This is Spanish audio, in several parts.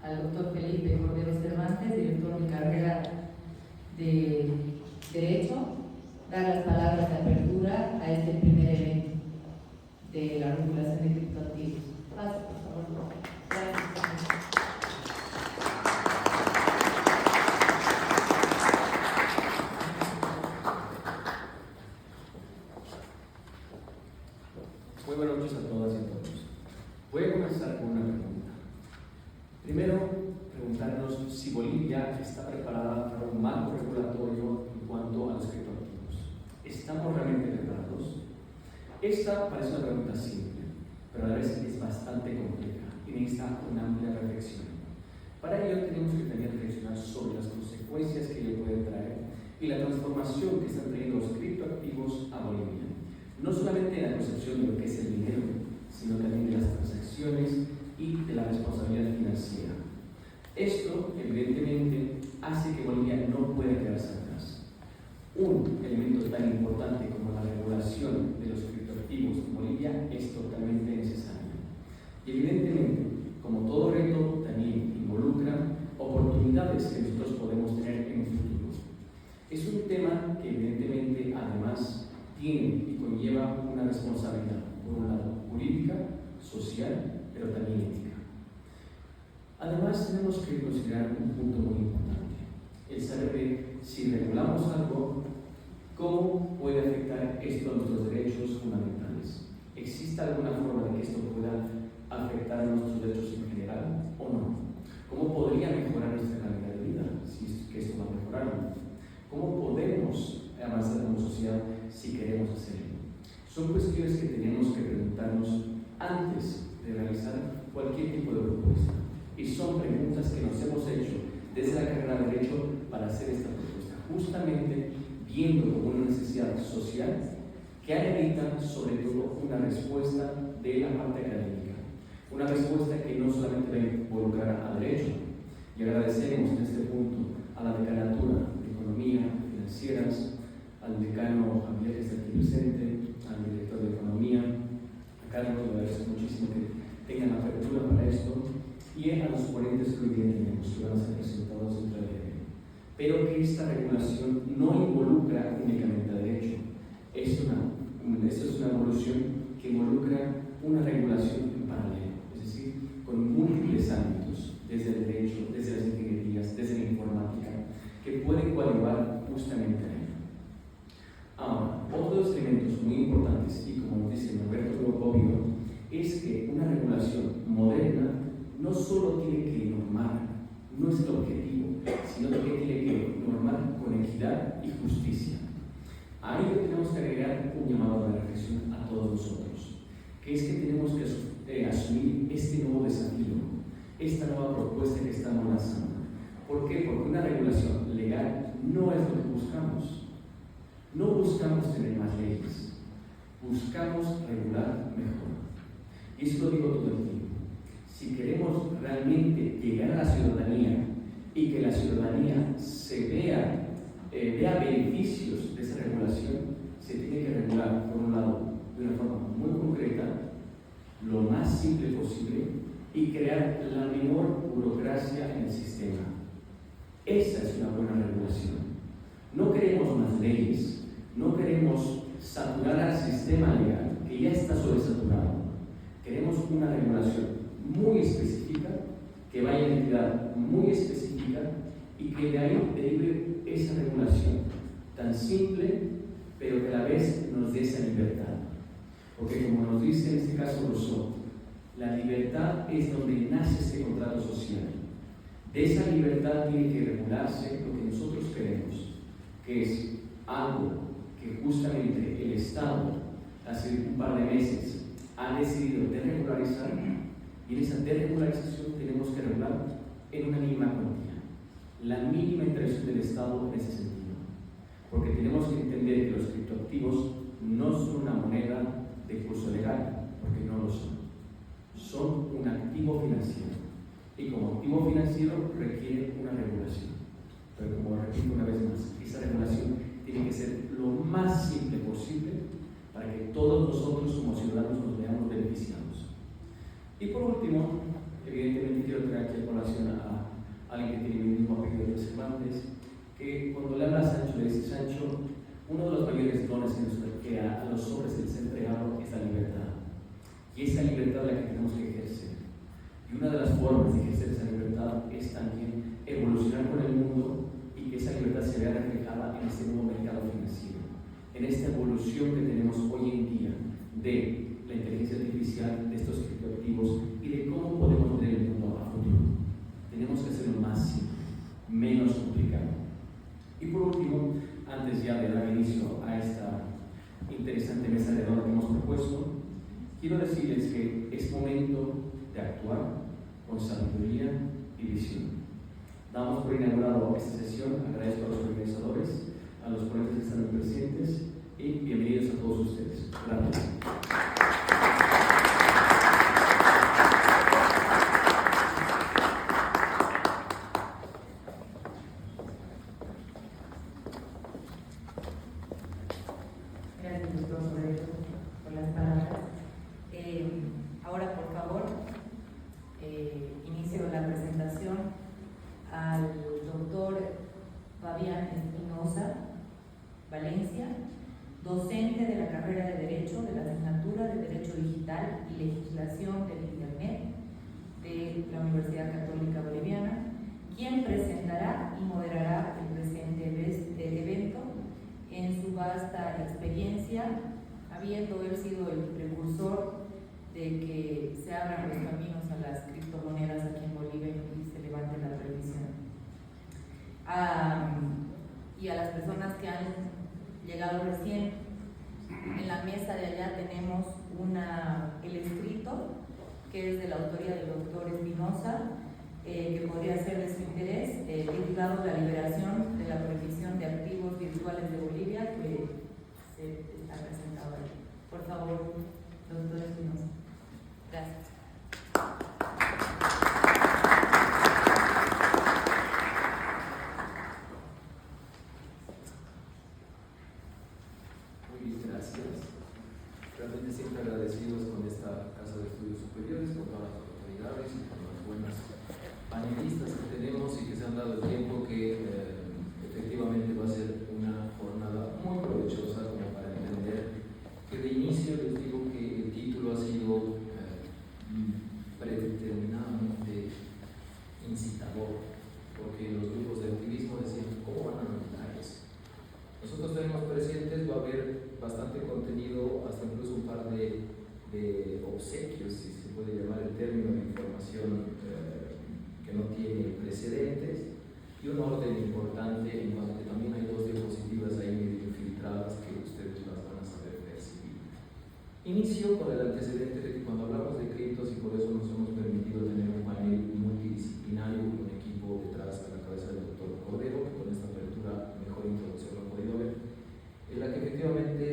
al doctor Felipe Cordero Cervantes, director de carrera de Derecho, dar las palabras de apertura a este primer evento de la regulación de criptoactivos. Pase, por favor. Gracias. Muy buenas noches a todas y a todos. Voy a comenzar con una pregunta. Primero, preguntarnos si Bolivia está preparada para un marco regulatorio en cuanto a los criptoactivos. ¿Estamos realmente preparados? Esta parece una pregunta simple, pero a la vez es bastante compleja y necesita una amplia reflexión. Para ello tenemos que también reflexionar sobre las consecuencias que ello puede traer y la transformación que están trayendo los criptoactivos a Bolivia. No solamente en la concepción de lo que es el dinero, sino también de las transacciones y de la responsabilidad financiera. Esto, evidentemente, hace que Bolivia no pueda quedarse atrás. Un elemento tan importante como la regulación de los criptoactivos en Bolivia es totalmente necesario. Y evidentemente, como todo reto, también involucra oportunidades que nosotros podemos tener en el futuro. Es un tema que evidentemente, además, tiene y conlleva una responsabilidad, por un lado, jurídica, social, pero también ética. Además, tenemos que considerar un punto muy importante, el saber de si regulamos algo, cómo puede afectar esto a nuestros derechos fundamentales. ¿Existe alguna forma de que esto pueda afectar a nuestros derechos en general o no? ¿Cómo podría mejorar nuestra calidad de vida si es que esto va a mejorar? ¿Cómo podemos avanzar como sociedad si queremos hacerlo? Son cuestiones que tenemos que preguntarnos antes de realizar cualquier tipo de propuesta. Y son preguntas que nos hemos hecho desde la carrera de Derecho para hacer esta propuesta, justamente viendo como una necesidad social que amerita sobre todo una respuesta de la parte académica. Una respuesta que no solamente va a involucrar a Derecho. Y agradecemos en este punto a la Decanatura de Economía, Financieras, al decano Javier que está aquí presente, al director de Economía, a Carlos, le agradezco muchísimo que tengan la apertura para esto, y a los ponentes que hoy día tenemos, que van a ser presentados dentro del evento. Pero que esta regulación no involucra únicamente a Derecho. Esta es una evolución que involucra una regulación en paralelo, es decir, con múltiples ámbitos, desde el Derecho, desde las ingenierías, desde la informática, que pueden coadyuvar justamente a ello. Ahora, otro de los elementos muy importantes, y como nos dice Norberto Bobbio, es que una regulación moderna no solo tiene que normar, no es el objetivo, sino que tiene que normar con equidad y justicia. A ello tenemos que agregar un llamado de reflexión a todos nosotros, que es que tenemos que asumir este nuevo desafío, esta nueva propuesta que estamos lanzando. ¿Por qué? Porque una regulación legal no es lo que buscamos. No buscamos tener más leyes, buscamos regular mejor. Y eso lo digo todo el tiempo. Si queremos realmente llegar a la ciudadanía y que la ciudadanía vea beneficios de esa regulación, se tiene que regular, por un lado, de una forma muy concreta, lo más simple posible y crear la menor burocracia en el sistema. Esa es una buena regulación. No queremos más leyes, no queremos saturar al sistema legal, que ya está sobresaturado. Queremos una regulación muy específica, que vaya en entidad muy específica y que de ahí derive esa regulación tan simple, pero que a la vez nos dé esa libertad. Porque como nos dice en este caso Rousseau, la libertad es donde nace este contrato social. De esa libertad tiene que regularse lo que nosotros queremos, que es algo que justamente el Estado hace un par de meses ha decidido desregularizar, y en esa desregularización tenemos que regular en una mínima cuantía, la mínima intervención del Estado en ese sentido, porque tenemos que entender que los criptoactivos no son una moneda de curso legal, porque no lo son un activo financiero. Y como activo financiero requiere una regulación. Pero como repito una vez más, esa regulación tiene que ser lo más simple posible para que todos nosotros como ciudadanos nos veamos beneficiados. Y por último, evidentemente quiero traer aquí a colación a Señor, que a los hombres se les ha entregado esa libertad. Y esa libertad es la que tenemos que ejercer. Y una de las formas de ejercer esa libertad es también evolucionar con el mundo y que esa libertad se vea reflejada en este nuevo mercado financiero. En esta evolución que tenemos hoy en día de la inteligencia artificial, de estos criptoactivos y de cómo podemos ver el mundo a futuro. Tenemos que hacerlo más simple, menos complicado. Y por último, antes ya de dar inicio a esta interesante mesa de debate que hemos propuesto, quiero decirles que es momento de actuar con sabiduría y visión. Damos por inaugurado esta sesión, agradezco a los organizadores, a los ponentes que están presentes y bienvenidos a todos ustedes. Gracias. Gracias, doctor Soler, por las palabras. Ahora, por favor, inicio la presentación al doctor Fabián Espinosa Valencia, docente de la carrera de Derecho de la asignatura de Derecho Digital y Legislación del Internet de la Universidad Católica Boliviana, quien presentará y moderará el presente evento en su vasta experiencia, habiendo él sido el precursor de que se abran los caminos a las criptomonedas aquí en Bolivia y se levante la prohibición. Y a las personas que han llegado recién, en la mesa de allá tenemos el escrito que es de la autoría del doctor Espinosa, que podría ser de su interés, titulado La liberación de la prohibición de activos virtuales de Bolivia, que se está presentado ahí. Por favor, doctor Espinosa. Gracias. Muy bien, gracias. Realmente siempre agradecidos con esta Casa de Estudios Superiores, con todas las autoridades y con las buenas panelistas que tenemos y que se han dado el tiempo que efectivamente va a ser una jornada muy provechosa como para entender que de inicio les digo que el título ha sido predeterminadamente incitador, porque los grupos de activismo decían, ¿cómo van a notar eso? Nosotros tenemos presentes, va a haber bastante contenido, hasta incluso un par de obsequios, si se puede llamar el término, de información que no tiene precedentes, y un orden importante en cuanto que también hay dos diapositivas ahí medio infiltradas que ustedes las van a saber percibir. Inicio con el antecedente de que cuando hablamos de criptos, y por eso nos hemos permitido tener un panel multidisciplinario con un equipo detrás de la cabeza del doctor Cordero, que con esta apertura mejor introducción lo han podido ver, en la que efectivamente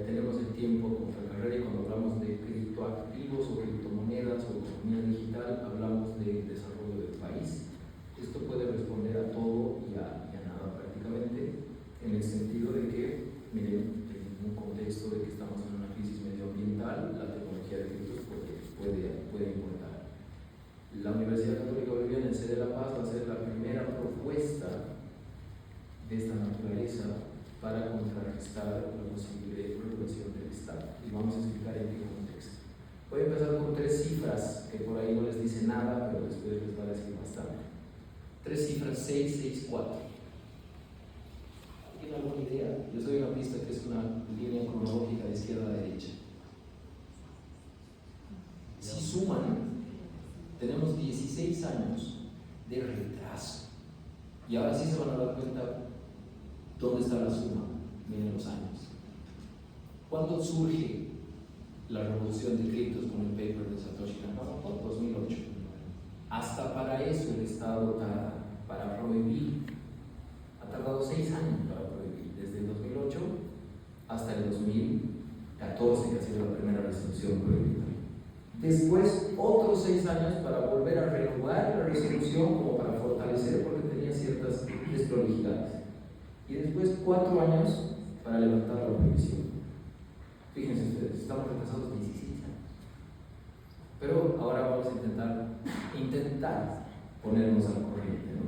tenemos el tiempo con nuestra carrera, y cuando hablamos de criptoactivos o criptomonedas o economía digital, hablamos de desarrollo del país. Esto puede responder a todo y a nada prácticamente, en el sentido de que, miren, en un contexto de que estamos en una crisis medioambiental, la tecnología de criptos puede importar. La Universidad Católica Boliviana en sede de La Paz va a ser la primera propuesta de esta naturaleza para contrarrestar la posible regulación del Estado. Y vamos a explicar en qué contexto. Voy a empezar con tres cifras que por ahí no les dice nada, pero después les va a decir bastante. Tres cifras: 664. ¿Tienen alguna idea? Les doy una pista que es una línea cronológica de izquierda a derecha. Si suman, tenemos 16 años de retraso. Y ahora sí se van a dar cuenta dónde está la suma. Miren los años. ¿Cuándo surge la revolución de criptos con el paper de Satoshi Nakamoto? 2008. Hasta para eso el Estado tarda, para prohibir. Ha tardado 6 años para prohibir, desde el 2008 hasta el 2014, que ha sido la primera resolución prohibida. Después, otros 6 años para volver a renovar la resolución, como para fortalecer, porque tenía ciertas desprolijidades. Y después 4 años para levantar la prohibición. Fíjense ustedes, estamos retrasados 16 años. Pero ahora vamos a intentar ponernos al corriente, ¿no?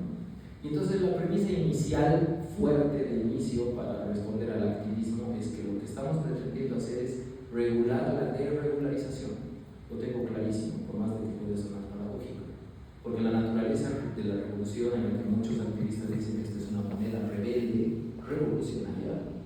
Y entonces la premisa inicial fuerte de inicio para responder al activismo es que lo que estamos pretendiendo hacer es regular la desregularización. Lo tengo clarísimo, por más de que puede sonar paradójico. Porque la naturaleza de la revolución, en la que muchos activistas dicen que esta es una moneda rebelde, revolucionaria,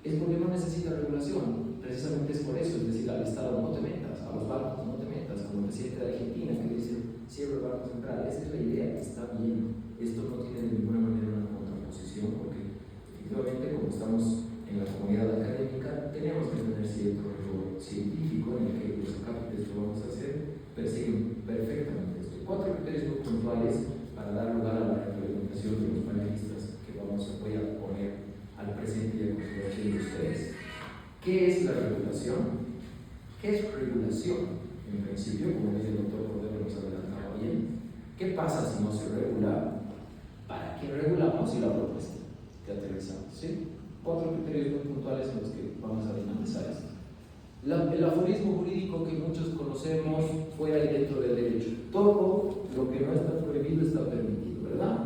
es porque no necesita regulación. Precisamente es por eso, es decir, al Estado no te metas, a los bancos no te metas, como el presidente de Argentina que dice cierre el Banco Central. Esa es la idea, que está bien. Esto no tiene de ninguna manera una contraposición, porque efectivamente, como estamos en la comunidad académica, tenemos que tener cierto rigor científico en el que los acápites que vamos a hacer persiguen perfectamente esto. 4 criterios muy puntuales para dar lugar a la retroalimentación de los panelistas que voy a poner al presente y a continuación de ustedes. ¿Qué es la regulación? ¿Qué es regulación? En principio, como dice el doctor Cordero, nos adelantaba bien. ¿Qué pasa si no se regula? ¿Para qué regulamos? Y la propuesta que aterrizamos, ¿sí? 4 criterios muy puntuales en los que vamos a dinamizar esto. El aforismo jurídico que muchos conocemos fuera y dentro del derecho. Todo lo que no está prohibido está permitido, ¿verdad?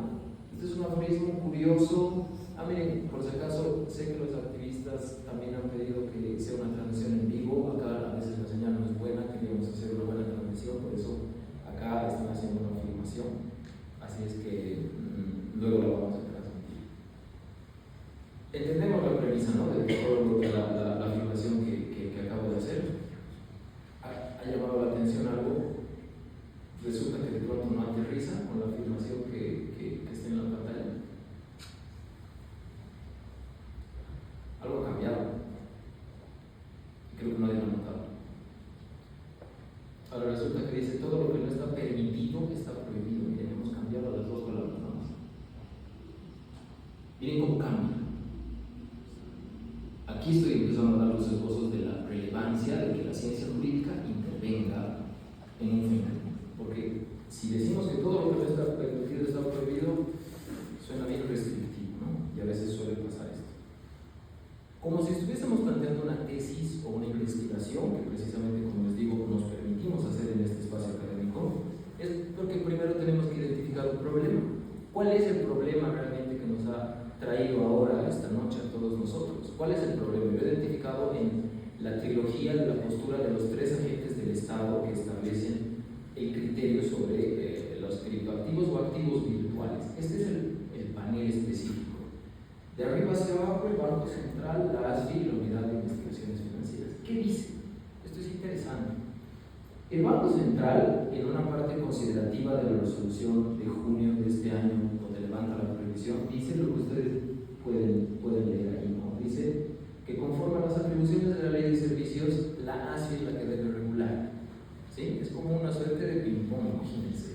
Este es un aforismo curioso. Miren, por si acaso, sé que los activistas también han pedido que sea una transmisión en vivo. Acá a veces la señal no es buena, queríamos hacer una buena transmisión, por eso acá están haciendo una filmación. Así es que luego lo vamos a transmitir. Entendemos la premisa, ¿no? De todo la filmación que acabo de hacer. Ha llamado la atención algo. Resulta que de pronto no aterriza con la filmación que está en la pantalla. Algo ha cambiado. Creo que nadie lo ha notado. Ahora resulta que dice todo lo que no está permitido está prohibido. Miren, hemos cambiado las 2 palabras nada más. Miren cómo cambia. Aquí estoy empezando a dar los esbozos de la relevancia de que la ciencia jurídica intervenga en un fenómeno. Porque si decimos que todo lo que no está permitido está prohibido, suena bien restrictivo, ¿no? Y a veces suele pasar esto. Como si estuviésemos planteando una tesis o una investigación, que precisamente, como les digo, nos permitimos hacer en este espacio académico, es porque primero tenemos que identificar un problema. ¿Cuál es el problema realmente que nos ha traído ahora esta noche a todos nosotros? ¿Cuál es el problema? Yo he identificado en la trilogía de la postura de los 3 agentes del Estado que establecen el criterio sobre los criptoactivos o activos virtuales. Este es el panel específico. De arriba hacia abajo, el Banco Central, la ASFI y la Unidad de Investigaciones Financieras. ¿Qué dice? Esto es interesante. El Banco Central, en una parte considerativa de la resolución de junio de este año, donde levanta la prohibición, dice lo que ustedes pueden leer ahí, ¿no? Dice que conforme a las atribuciones de la Ley de Servicios, la ASFI es la que debe regular. ¿Sí? Es como una suerte de ping-pong, imagínense.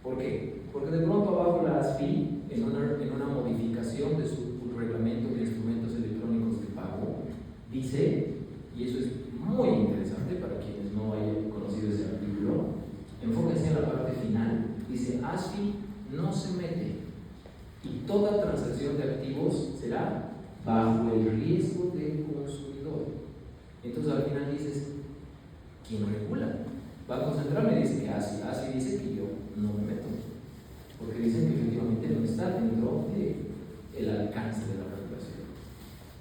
¿Por qué? Porque de pronto abajo la ASFI, en una modificación de su reglamento de instrumentos electrónicos de pago, dice, y eso es muy interesante para quienes no hayan conocido ese artículo, enfóquense en la parte final, dice ASFI no se mete y toda transacción de activos será bajo el riesgo del consumidor. Entonces al final dices, ¿quién regula? Banco Central me dice que ASFI dice que yo no me meto, porque dicen que efectivamente no está dentro del alcance de la regulación.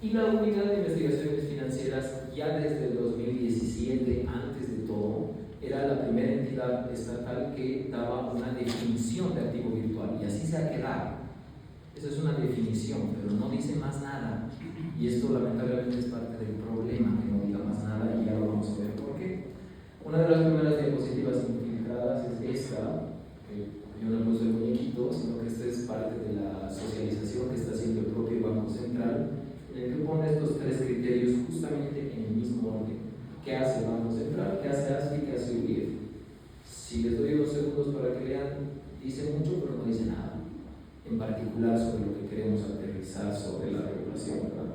Y la Unidad de Investigaciones Financieras, ya desde el 2017, antes de todo, era la primera entidad estatal que daba una definición de activo virtual, y así se ha quedado. Esa es una definición, pero no dice más nada, y esto lamentablemente es parte del problema, que no diga más nada, y ya lo vamos a ver por qué. Una de las primeras diapositivas infiltradas es esta, que yo no puse el muñequito, sino que esta es parte de la socialización que está haciendo el propio Banco Central, en el que pone estos 3 criterios justamente en el mismo orden. ¿Qué hace el Banco Central? ¿Qué hace ASFI? ¿Qué hace UIF? Si les doy unos segundos para que lean, dice mucho pero no dice nada, en particular sobre lo que queremos aterrizar sobre la regulación, ¿verdad?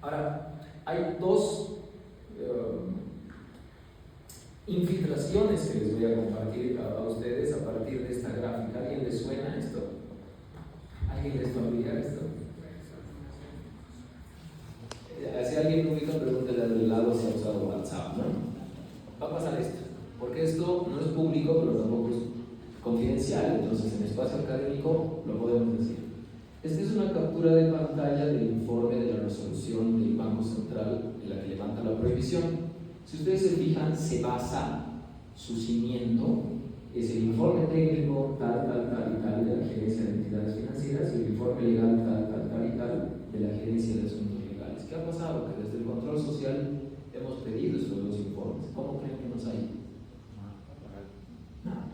Ahora, hay 2 infiltraciones que les voy a compartir a ustedes a partir de esta gráfica. ¿Alguien les suena esto? ¿Alguien les familiar esto? Si alguien publica, pregúntale al lado si ha usado WhatsApp, ¿no? Va a pasar esto, porque esto no es público, pero tampoco es confidencial, entonces en espacio académico lo podemos decir. Esta es una captura de pantalla del informe de la resolución del Banco Central en la que levanta la prohibición. Si ustedes se fijan, se basa su cimiento, es el informe técnico tal y tal de la Gerencia de Entidades Financieras y el informe legal tal y tal de la Gerencia de Asuntos Legales. ¿Qué ha pasado? Que desde el control social hemos pedido esos dos informes. ¿Cómo creen que nos ha ido? Nada.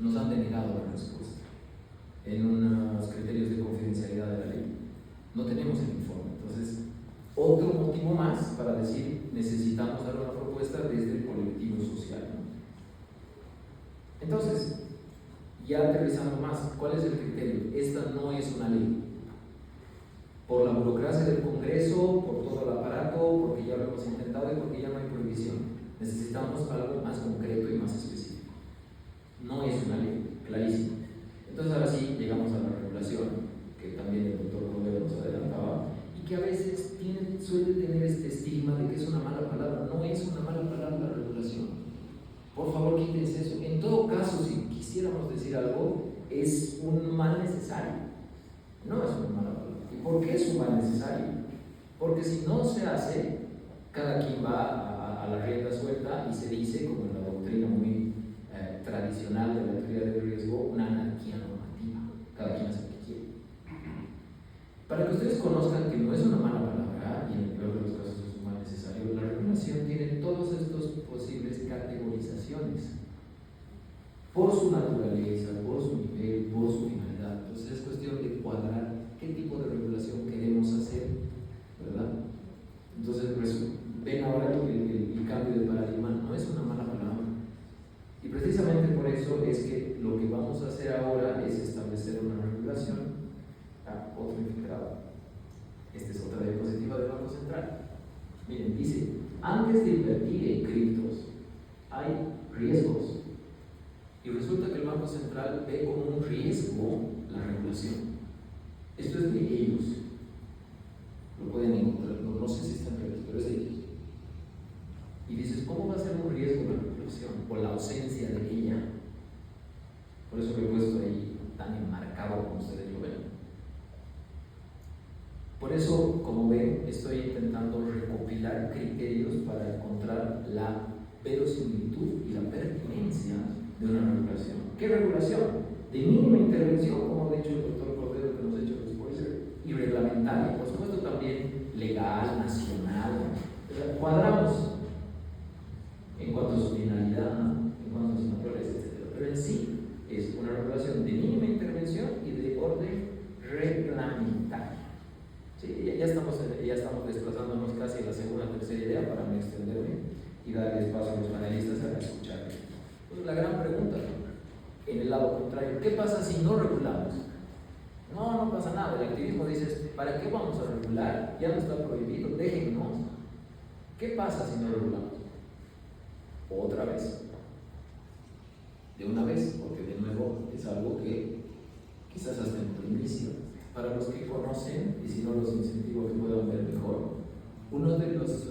Nos han denegado la respuesta en unos criterios de confidencialidad de la ley. No tenemos el informe. Entonces, otro motivo más para decir necesitamos dar una propuesta desde el colectivo social, ¿no? Entonces, ya aterrizando más, ¿cuál es el criterio? Esta no es una ley. Por la burocracia del Congreso, por todo el aparato, porque ya lo hemos intentado y porque ya no hay prohibición. Necesitamos algo más concreto y más específico. No es una ley, clarísimo. Entonces ahora sí llegamos a la regulación, que también el doctor Romero nos adelantaba, y que a veces suele tener este estigma de que es una mala palabra. No es una mala palabra la regulación. Por favor, quítense eso. En todo caso, si quisiéramos decir algo, es un mal necesario. No es una mala palabra. ¿Y por qué es un mal necesario? Porque si no se hace, cada quien va a la rienda suelta y se dice, como en la doctrina muy tradicional de la teoría del riesgo, una anarquía normativa. Cada quien hace lo que quiere. Para que ustedes conozcan que no es una mala palabra, y en el peor de los casos es un mal necesario, la regulación tiene todos estos posibles categorizaciones por su naturaleza, por su nivel, por su finalidad. Entonces es cuestión de cuadrar qué tipo de regulación queremos hacer, ¿verdad? Entonces ven ahora el cambio de paradigma no es una mala palabra. Y precisamente por eso es que lo que vamos a hacer ahora es establecer una regulación. Otro infiltrado. Esta es otra diapositiva del Banco Central. Miren, dice, antes de invertir en criptos hay riesgos. Y resulta que el Banco Central ve como un riesgo la regulación. Esto es de ellos. Lo pueden encontrar, no sé si están reales, pero es de ellos. Y dices, ¿cómo va a ser un riesgo la regulación? O la ausencia de ella. Por eso lo he puesto ahí tan enmarcado como ustedes lo ven. Por eso, como ven, estoy intentando recopilar criterios para encontrar la verosimilitud y la pertinencia de una regulación. ¿Qué regulación? De mínima intervención, como ha dicho el doctor Cordero, que nos ha hecho el spoiler, y reglamentaria, por supuesto también legal, nacional. Cuadramos en cuanto a su finalidad, en cuanto a su naturaleza, etc. Pero en sí es una regulación de mínima intervención y de orden reglamentario. Sí, ya estamos desplazándonos casi a la segunda o tercera idea para no extenderme y darle espacio a los panelistas a escuchar. Pues la gran pregunta, en el lado contrario, ¿qué pasa si no regulamos? No pasa nada. El activismo dice, ¿para qué vamos a regular? Ya no está prohibido, déjennos. ¿Qué pasa si no regulamos? Otra vez. De una vez, porque de nuevo es algo que quizás hasta en primicia. Para los que conocen, y si no los incentivo que puedan ver mejor, uno de los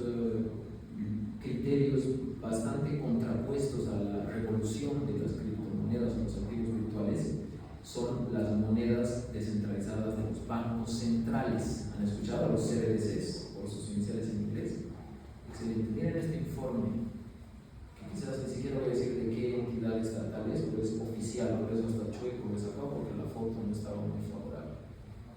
criterios bastante contrapuestos a la revolución de las criptomonedas o los activos virtuales son las monedas descentralizadas de los bancos centrales. ¿Han escuchado a los CBDCs por sus iniciales en inglés? Excelente. Miren este informe, que quizás ni siquiera voy a decir de qué entidad estatal es, pero es oficial, por eso hasta chueco lo he sacado porque la foto no estaba muy favorable.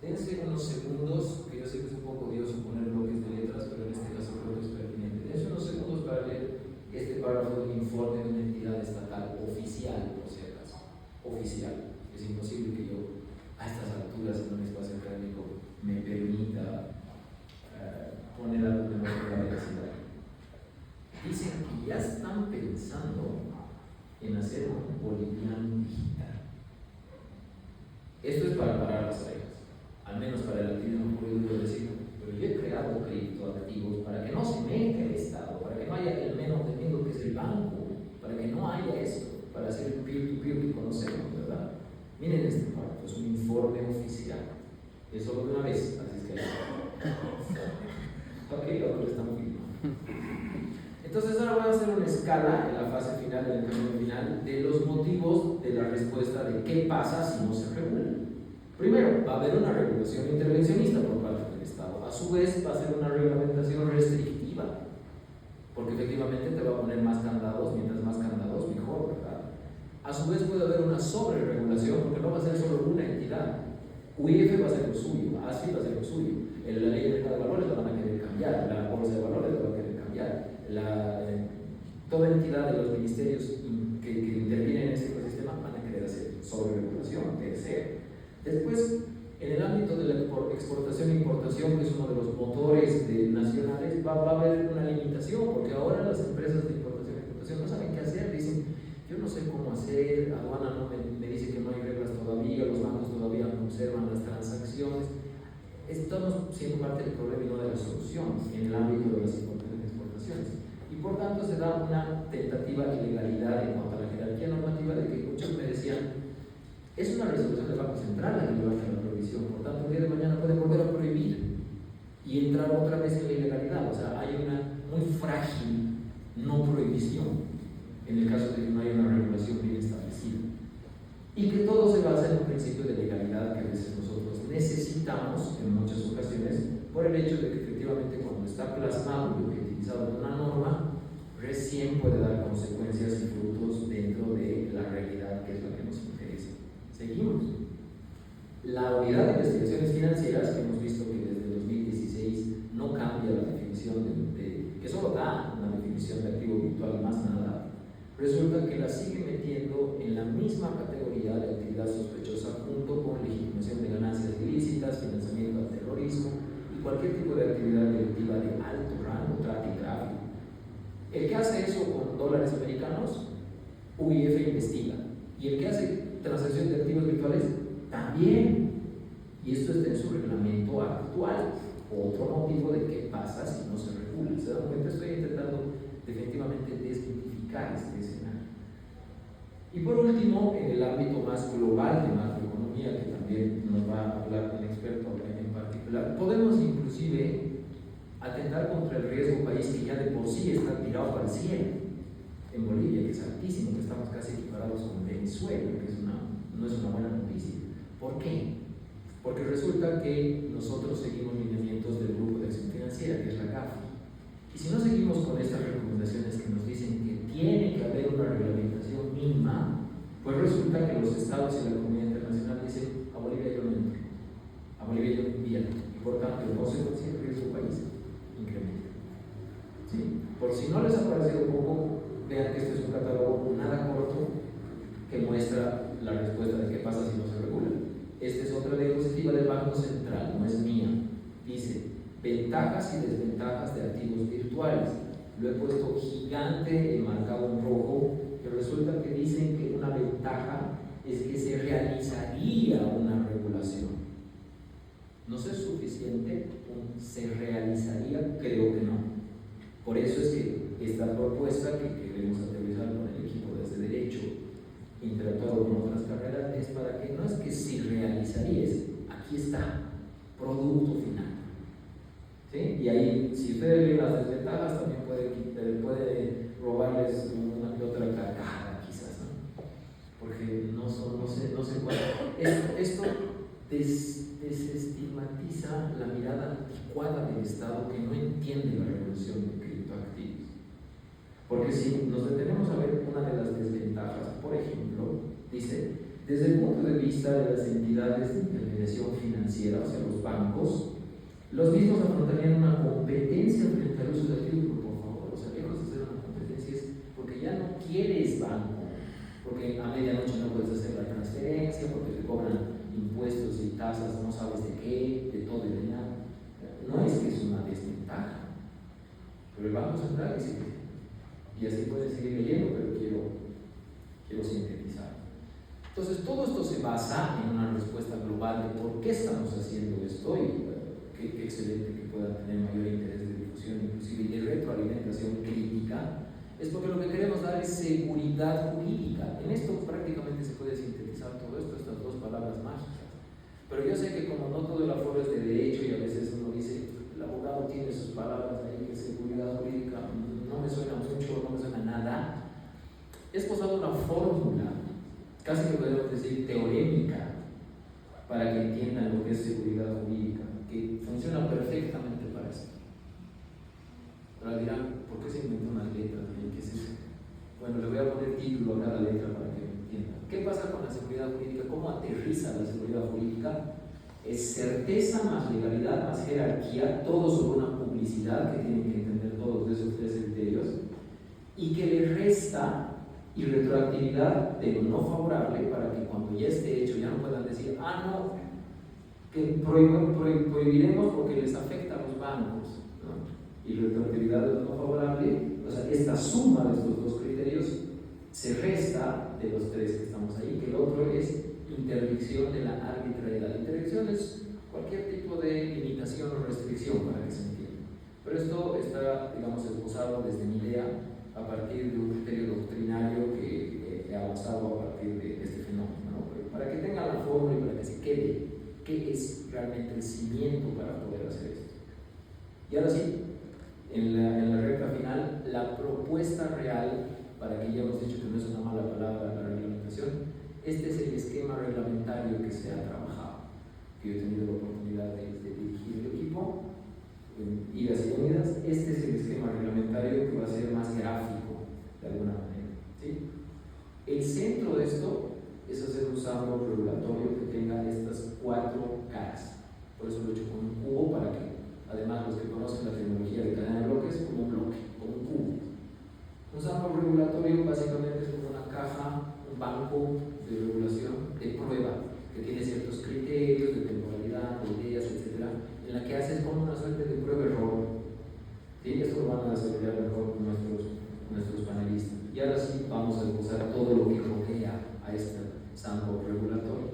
Dense unos segundos, que yo sé que es un poco odioso poner bloques de letras, pero en este caso creo que es pertinente. Dense unos segundos para leer este párrafo del informe de una entidad estatal oficial, por si acaso. Oficial. Es imposible que yo, a estas alturas en un espacio académico, me permita poner algo que no tenga veracidad. Dicen que ya están pensando en hacer un boliviano digital. Esto es para parar las orejas. Al menos para el activismo jurídico decirlo, pero yo he creado criptoactivos para que no se meta el Estado, para que no haya el menos de miedo que es el banco, para que no haya esto, para hacer el peer-to-peer que conocemos, ¿verdad? Miren este párrafo, es un informe oficial, es solo de una vez, así es que ok, ahora lo estamos viendo. Entonces ahora voy a hacer una escala en la fase final, en el camino final, de los motivos de la respuesta de qué pasa si no se regula. Primero, va a haber una regulación intervencionista por parte del Estado. A su vez, va a ser una reglamentación restrictiva, porque efectivamente te va a poner más candados, mientras más candados, mejor, ¿verdad? A su vez puede haber una sobreregulación, porque no va a ser solo una entidad. UIF va a ser lo suyo, ASFI va a ser lo suyo, la ley de mercado de valores la van a querer cambiar, la bolsa de valores la va a querer cambiar, toda entidad de los ministerios que intervienen en ese ecosistema van a querer hacer sobreregulación, debe ser. Después, en el ámbito de la exportación e importación, que es uno de los motores nacionales, va a haber una limitación, porque ahora las empresas de importación e exportación no saben qué hacer, dicen, yo no sé cómo hacer, aduana no me dice que no hay reglas todavía, los bancos todavía no observan las transacciones. Estamos siendo parte del problema y no de la solución en el ámbito de las importaciones y exportaciones. Y por tanto se da una tentativa de ilegalidad en cuanto a la jerarquía normativa, de que muchos me decían, es una resolución del Banco Central la que levanta la prohibición, por tanto el día de mañana puede volver a prohibir y entrar otra vez en la ilegalidad. O sea, hay una muy frágil no prohibición en el caso de que no haya una regulación bien establecida. Y que todo se basa en un principio de legalidad que a veces nosotros necesitamos en muchas ocasiones por el hecho de que efectivamente cuando está plasmado y objetivizado en una norma, recién puede dar consecuencias y frutos dentro de la realidad que es la que nos interesa. Seguimos. La unidad de investigaciones financieras, que hemos visto que desde 2016 no cambia la definición que solo da una definición de activo virtual más nada, resulta que la sigue metiendo en la misma categoría de actividad sospechosa junto con legitimación de ganancias ilícitas, financiamiento al terrorismo y cualquier tipo de actividad delictiva de alto rango, trata y tráfico. El que hace eso con dólares americanos, UIF investiga. Y el que hace transacción de activos virtuales, también. Y esto está en su reglamento actual. Otro motivo de qué pasa si no se regula. ¿Se dan cuenta? Estoy intentando definitivamente desmitificar este escenario. Y por último, en el ámbito más global de macroeconomía, que también nos va a hablar un experto en particular, podemos inclusive atentar contra el riesgo país que ya de por sí está tirado al cielo. En Bolivia, que es altísimo, que estamos casi equiparados con Venezuela, que no es una buena noticia. ¿Por qué? Porque resulta que nosotros seguimos lineamientos del Grupo de Acción Financiera, que es la GAFI. Y si no seguimos con estas recomendaciones que nos dicen que tiene que haber una reglamentación mínima, pues resulta que los estados y la comunidad internacional dicen, a Bolivia yo no entro, a Bolivia yo no invierto, y por tanto en consecuencia el riesgo país incrementa. ¿Sí? Por si no les ha parecido poco, vean que este es un catálogo nada corto que muestra la respuesta de qué pasa si no se regula. Esta es otra diapositiva del Banco Central, no es mía. Dice, ventajas y desventajas de activos virtuales. Lo he puesto gigante, enmarcado en rojo, pero resulta que dicen que una ventaja es que se realizaría una regulación. No es suficiente, se realizaría, creo que no. Por eso es que esta propuesta que queremos aterrizar con el equipo desde Derecho, interactuado con otras carreras, es para que no es que si realizaría, es aquí está, producto final. ¿Sí? Y ahí, si ustedes ven las desventajas, también puede robarles una que otra carcajada, quizás, ¿no? Porque no se puede. Esto desestigmatiza la mirada anticuada del Estado que no entiende la revolución de criptoactivos. Porque si nos detenemos a ver una de las desventajas, por ejemplo, dice, desde el punto de vista de las entidades de intermediación financiera, o sea, los bancos, los mismos afrontarían una competencia frente al uso de activos, por favor, o sea, lejos de ser una competencia, es porque ya no quieres banco, porque a medianoche no puedes hacer la transferencia, porque te cobran impuestos y tasas, no sabes de qué, de todo y de nada. No es que es una desventaja, pero el Banco Central dice que, y así pueden seguir leyendo, pero quiero sintetizar. Entonces, todo esto se basa en una respuesta global de por qué estamos haciendo esto y qué excelente que pueda tener mayor interés de difusión, inclusive de retroalimentación crítica, es porque lo que queremos dar es seguridad jurídica. En esto prácticamente se puede sintetizar todo esto, estas dos palabras mágicas. Pero yo sé que como no todo el aforo es de derecho y a veces uno dice, el abogado tiene sus palabras ahí de seguridad jurídica, no me suena mucho, no me suena nada. Es posado una fórmula, casi que podemos decir teorémica, para que seguridad jurídica, que funciona perfectamente para esto. Ahora dirán, ¿por qué se inventan unas letras? ¿Qué es eso? Bueno, le voy a poner título a cada letra para que me entiendan. ¿Qué pasa con la seguridad jurídica? ¿Cómo aterriza la seguridad jurídica? Es certeza más legalidad más jerarquía, todo sobre una publicidad que tienen que entender todos de esos tres criterios, y que le resta y retroactividad de lo no favorable para que cuando ya esté hecho ya no puedan decir, no, que prohibiremos porque les afecta a los bancos, ¿no? Y retroactividad de lo no favorable, o sea, esta suma de estos dos criterios se resta de los tres que estamos ahí, que el otro es interdicción de la arbitrariedad. Interdicción es cualquier tipo de limitación o restricción para que se entienda. Pero esto está, digamos, esbozado desde mi idea a partir de un criterio doctrinario que he avanzado a partir de este fenómeno, ¿no? Pero para que tengan la fórmula y para que se quede qué es realmente el cimiento para poder hacer esto. Y ahora sí, en la recta final, la propuesta real, para que ya hemos dicho que no es una mala palabra la reglamentación, este es el esquema reglamentario que se ha trabajado, que yo he tenido la oportunidad de dirigir el equipo, idas y venidas. Este es el esquema reglamentario que va a ser más gráfico de alguna manera, ¿sí? El centro de esto es hacer un sandbox regulatorio que tenga estas cuatro caras. Por eso lo he hecho con un cubo para que, además, los que conocen la tecnología de cadena de bloques, como un bloque, como un cubo. Un sandbox regulatorio básicamente es como una caja, un banco de regulación de prueba que tiene ciertos criterios de temporalidad, de ideas, etc., en la que haces como una suerte de prueba-error. ¿Sí? Esto lo van a desarrollar mejor nuestros panelistas. Y ahora sí vamos a usar todo lo que rodea a este sandbox regulatorio.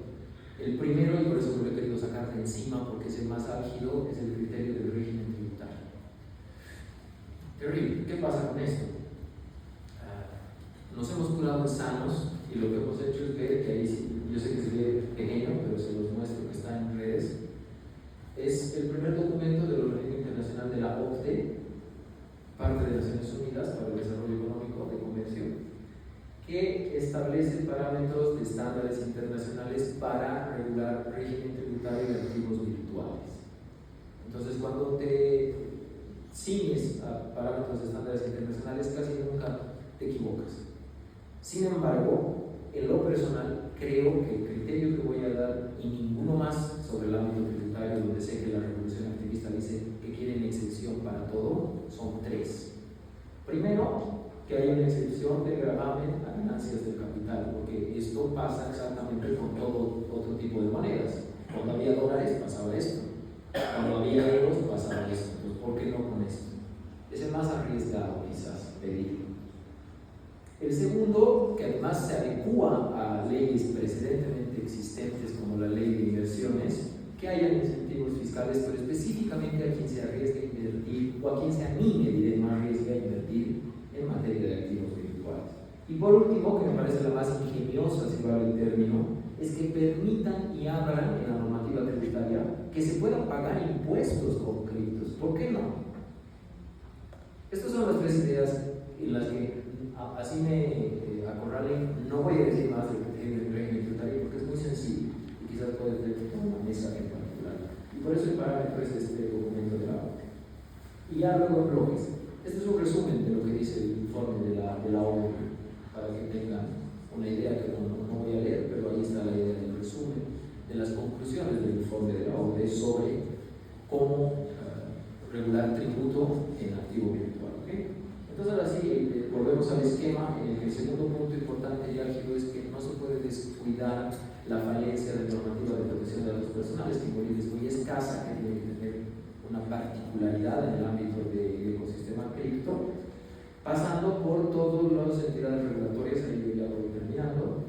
El primero, y por eso lo he querido sacar de encima porque es el más álgido, es el criterio del régimen tributario. Terrible. ¿Qué pasa con esto? Nos hemos curado en sanos y lo que hemos hecho es ver que ahí sí, yo sé que se ve pequeño, pero se los muestro que está en redes. Es el primer documento del organismo internacional de la OCDE, parte de Naciones Unidas para el Desarrollo Económico de Comercio, que establece parámetros de estándares internacionales para regular régimen tributario de activos virtuales. Entonces, cuando te ciñes a parámetros de estándares internacionales, casi nunca te equivocas. Sin embargo, en lo personal, creo que el criterio que voy a dar y ninguno más sobre el ámbito tributario, donde sé que la revolución activista dice que quieren excepción para todo, son tres. Primero, que hay una excepción de gravamen a ganancias del capital, porque esto pasa exactamente con todo otro tipo de monedas. Cuando había dólares pasaba esto, cuando había euros pasaba esto. Pues, ¿por qué no con esto? Es el más arriesgado quizás pedirlo. El segundo, que además se adecúa a leyes precedentemente existentes como la ley de inversiones, que hayan incentivos fiscales, pero específicamente a quien se arriesga a invertir o a quien se anime, diré, no arriesga a invertir en materia de activos virtuales. Y por último, que me parece la más ingeniosa, si vale el término, es que permitan y abran en la normativa tributaria que se puedan pagar impuestos con criptos. ¿Por qué no? Estas son las tres ideas en las que así me acorralen. No voy a decir más del régimen tributario porque es muy sencillo y quizás puede tener una mesa en particular. Y por eso el parámetro es este documento de la OCDE. Y ya luego en bloques. Este es un resumen de lo que dice el informe de la OCDE, para que tengan una idea que no voy a leer, pero ahí está la idea del resumen de las conclusiones del informe de la OCDE sobre cómo regular tributo en activo virtual. ¿Okay? Entonces ahora sí, volvemos al esquema en el que el segundo punto importante y álgido es que no se puede descuidar la falencia de normativa de protección de datos personales, que en Bolivia es muy escasa, que tiene que tener una particularidad en el ámbito del ecosistema cripto, pasando por todas las entidades regulatorias, ahí yo ya voy terminando,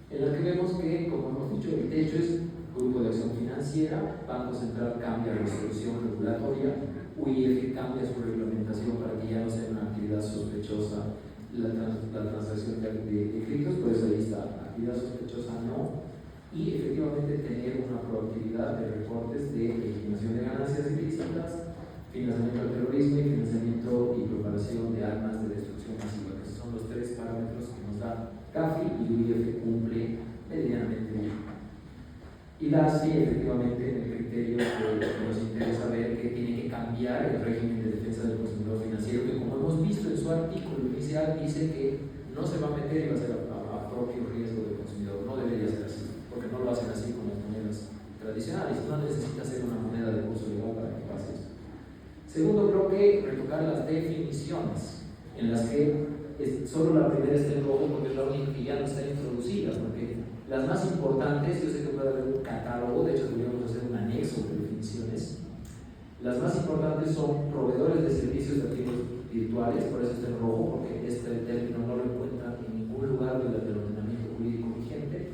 en las que vemos que, como hemos dicho, el techo es Grupo de Acción Financiera, Banco Central cambia resolución regulatoria, UIF cambia su reglamentación para que ya no sea una actividad sospechosa la transacción de criptos, por eso ahí está, actividad sospechosa no, y efectivamente tener una proactividad de reportes de eliminación de ganancias ilícitas, financiamiento al terrorismo y financiamiento y preparación de armas de destrucción masiva, que esos son los tres parámetros que nos da CAFI y UIF cumple medianamente bien. Y la sí, efectivamente, en el criterios que nos interesa ver que tiene que cambiar el régimen de defensa del consumidor financiero, que como hemos visto en su artículo inicial dice que no se va a meter y va a ser a propio riesgo del consumidor. No debería ser así, porque no lo hacen así con las monedas tradicionales. No necesita ser una moneda de curso legal para que pase esto. Segundo bloque, retocar las definiciones, en las que solo la primera está en rojo porque es la única que ya no está introducida, porque las más importantes, yo sé que puede haber un catálogo, de hecho deberíamos hacer un anexo de definiciones. Las más importantes son proveedores de servicios de activos virtuales, por eso está en rojo, porque este término no lo encuentran en ningún lugar del ordenamiento jurídico vigente,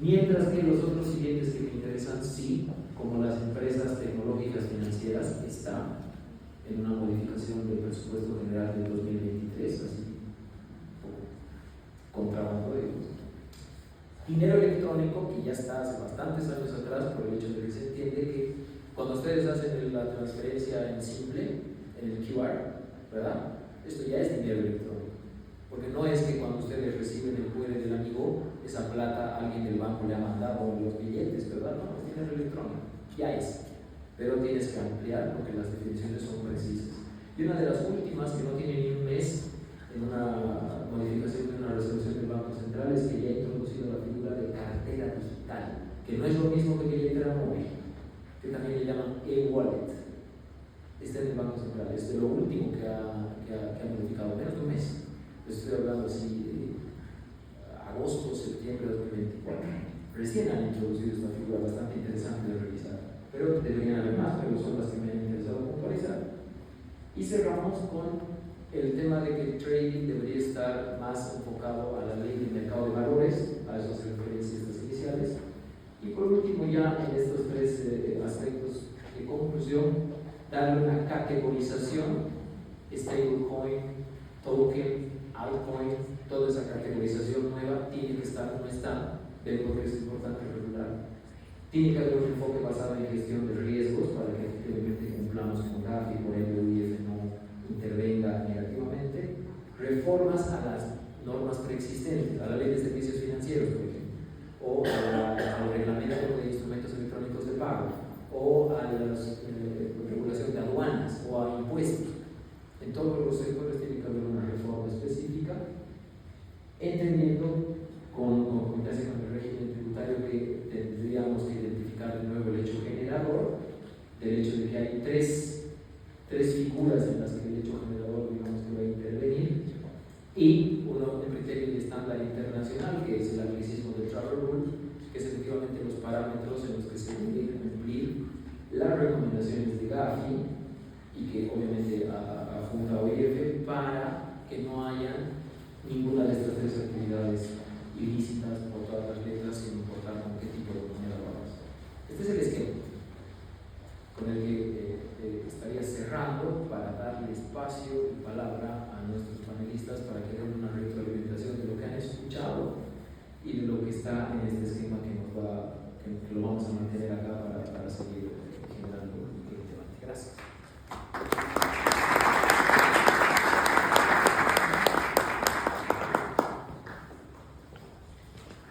mientras que los otros siguientes que me interesan sí, como las empresas tecnológicas financieras, está en una modificación del presupuesto general del 2023, así contrabando de dinero electrónico, que ya está hace bastantes años atrás, por el hecho de que se entiende que cuando ustedes hacen la transferencia en simple, en el QR, ¿verdad? Esto ya es dinero electrónico, porque no es que cuando ustedes reciben el QR del amigo, esa plata alguien del banco le ha mandado los billetes, ¿verdad? No, es dinero electrónico, ya es, pero tienes que ampliar porque las definiciones son precisas. Y una de las últimas, que no tiene ni un mes, en una modificación de una resolución del Banco Central, es que ya ha introducido la figura de cartera digital, que no es lo mismo que billetera móvil, que también le llaman e-wallet. Está en el Banco Central, es de lo último que ha modificado, menos de un mes. Estoy hablando así de agosto, septiembre de 2024. Recién han introducido esta figura bastante interesante de revisar, pero deberían haber más, pero son las que me han interesado puntualizar. Y cerramos con el tema de que el trading debería estar más enfocado a la ley del mercado de valores, a esas referencias iniciales. Y por último, ya en estos tres aspectos de conclusión, darle una categorización: stablecoin, token, altcoin, toda esa categorización nueva tiene que estar como está, porque es importante regular. Tiene que haber un enfoque basado en gestión de riesgos para que efectivamente cumplamos con GAFI y por ello UIF no intervenga negativamente. Reformas a las normas preexistentes, a la ley de servicios financieros, por ejemplo, o al reglamento de instrumentos electrónicos de pago, o a la regulación de aduanas o a impuestos. En todos los sectores tiene que haber una reforma específica, entendiendo con el régimen tributario que tendríamos que identificar de nuevo el hecho generador, del hecho de que hay tres figuras en las que el hecho generador, digamos, que va a intervenir, y un criterio de estándar internacional, que es el anglicismo del Travel Rule, que es efectivamente los parámetros en los que se deben cumplir las recomendaciones de GAFI y que obviamente adjunta OIF, para que no haya ninguna de estas tres actividades ilícitas por todas las letras, sin importar con qué tipo de moneda vamos. Este es el esquema con el que estaría cerrando, para darle espacio y palabra a nuestros panelistas para que den una retroalimentación de lo que han escuchado y de lo que está en este esquema que lo vamos a mantener acá para seguir generando el debate. Gracias.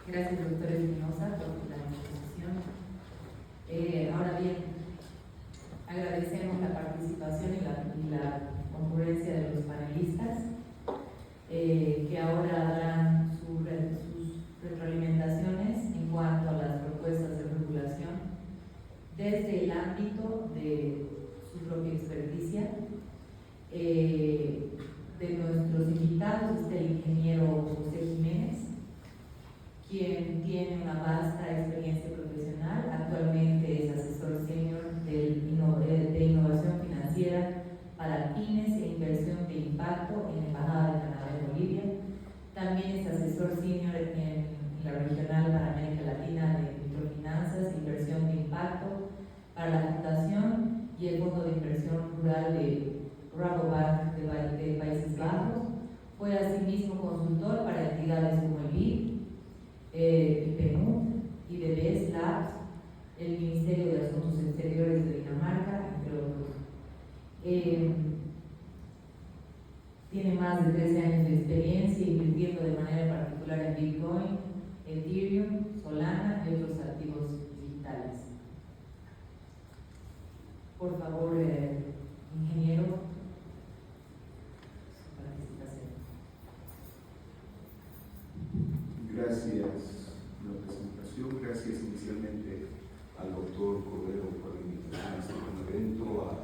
Gracias, doctor Espinosa, por la exposición. Ahora bien, agradecemos la participación y la concurrencia de los panelistas, que ahora darán sus retroalimentaciones en cuanto a las propuestas de regulación desde el ámbito de su propia experticia. De nuestros invitados está el ingeniero José Jiménez, quien tiene una vasta experiencia profesional. Actualmente es asesor senior de innovación financiera para pymes e inversión de impacto en la Embajada de Canadá en Bolivia. También es asesor senior en la regional para América Latina de microfinanzas e inversión de impacto para la Fundación y el Fondo de Inversión Rural de Rabobank de Países Bajos. Fue asimismo consultor para entidades como el BID, el PNUD y de BES Labs, el Ministerio de Asuntos Exteriores de Dinamarca, entre otros. Tiene más de 13 años de experiencia invirtiendo de manera particular en Bitcoin, Ethereum, Solana y otros activos digitales. Por favor, ingeniero, su participación. Gracias por la presentación, gracias inicialmente al doctor Cordero por la invitación a este evento,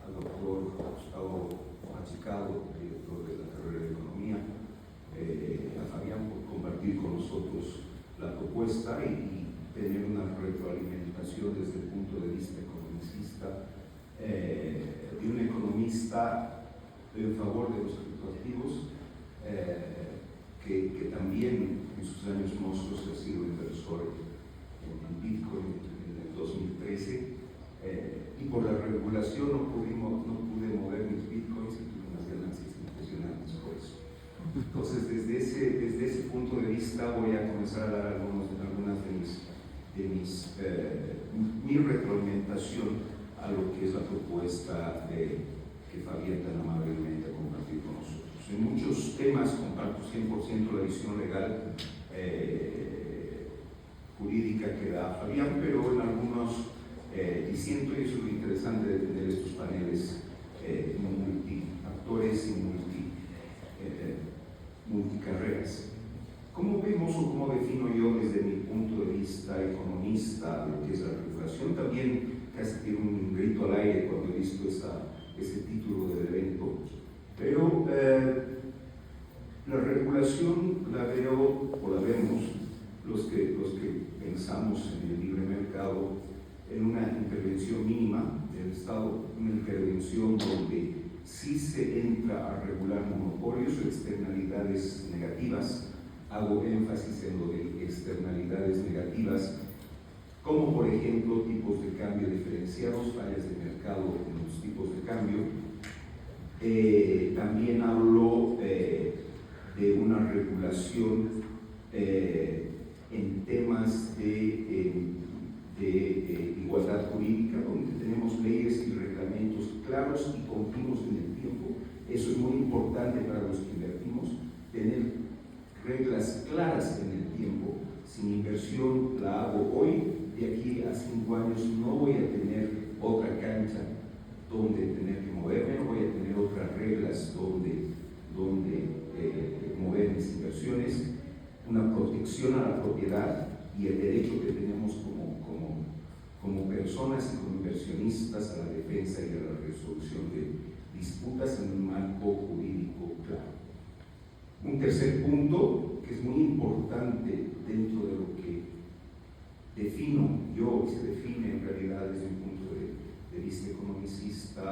al doctor Gustavo Machicado, director de la carrera de Economía, a Fabián por compartir con nosotros la propuesta y tener una retroalimentación desde el punto de vista economicista, de un economista en favor de los criptoactivos, que también en sus años mozos ha sido inversor en Bitcoin en el 2013, y por la regulación no pude mover mis Bitcoins y tuve unas ganancias impresionantes por eso. Entonces, desde ese punto de vista voy a comenzar a dar algunas de mi retroalimentación a lo que es la propuesta que Fabián tan amablemente ha compartido con nosotros. En muchos temas comparto 100% la visión legal jurídica que da Fabián, pero en algunos, y siento, y eso es lo interesante de tener estos paneles multiactores y multicarreras. ¿Cómo vemos o cómo defino yo desde mi punto de vista economista lo que es la regulación? También casi tiene un grito al aire cuando he visto ese título del evento, pero la regulación la veo o la vemos los que pensamos en el libre mercado en una intervención mínima del Estado, una intervención donde sí se entra a regular monopolios o externalidades negativas. Hago énfasis en lo de externalidades negativas, como por ejemplo tipos de cambio diferenciados, fallas de mercado en los tipos de cambio. También hablo de una regulación en temas de igualdad jurídica, donde tenemos leyes y reglamentos claros y continuos en el tiempo. Eso es muy importante para los que invertimos, tener reglas claras en el tiempo. Sin inversión la hago hoy, de aquí a 5 años no voy a tener otra cancha donde tener que moverme, no voy a tener otras reglas donde mover mis inversiones, una protección a la propiedad y el derecho que tenemos como personas y como inversionistas a la defensa y a la resolución de disputas en un marco jurídico claro. Un tercer punto que es muy importante dentro de lo que defino yo, y se define en realidad desde un punto de vista economicista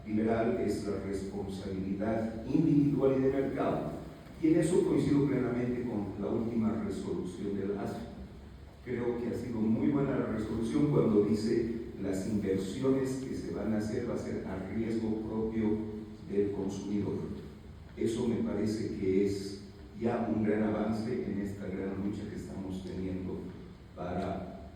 liberal, es la responsabilidad individual y de mercado. Y en eso coincido plenamente con la última resolución del ASFE. Creo que ha sido muy buena la resolución cuando dice las inversiones que se van a hacer va a ser a riesgo propio del consumidor. Eso me parece que es ya un gran avance en esta gran lucha que estamos teniendo para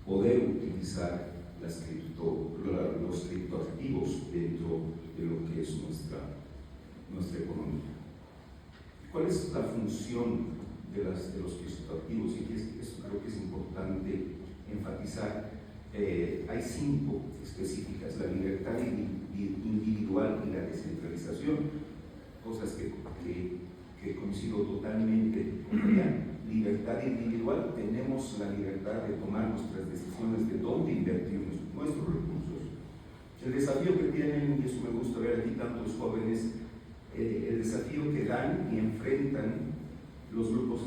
poder utilizar los criptoactivos dentro de lo que es nuestra economía. ¿Cuál es la función de los criptoactivos? Y esto creo que es importante enfatizar. Hay 5 específicas: la libertad individual y la descentralización, cosas que coincido totalmente con ella. Libertad individual, tenemos la libertad de tomar nuestras decisiones de dónde invertir nuestros recursos. El desafío que tienen, y eso me gusta ver aquí tantos jóvenes, el desafío que dan y enfrentan los grupos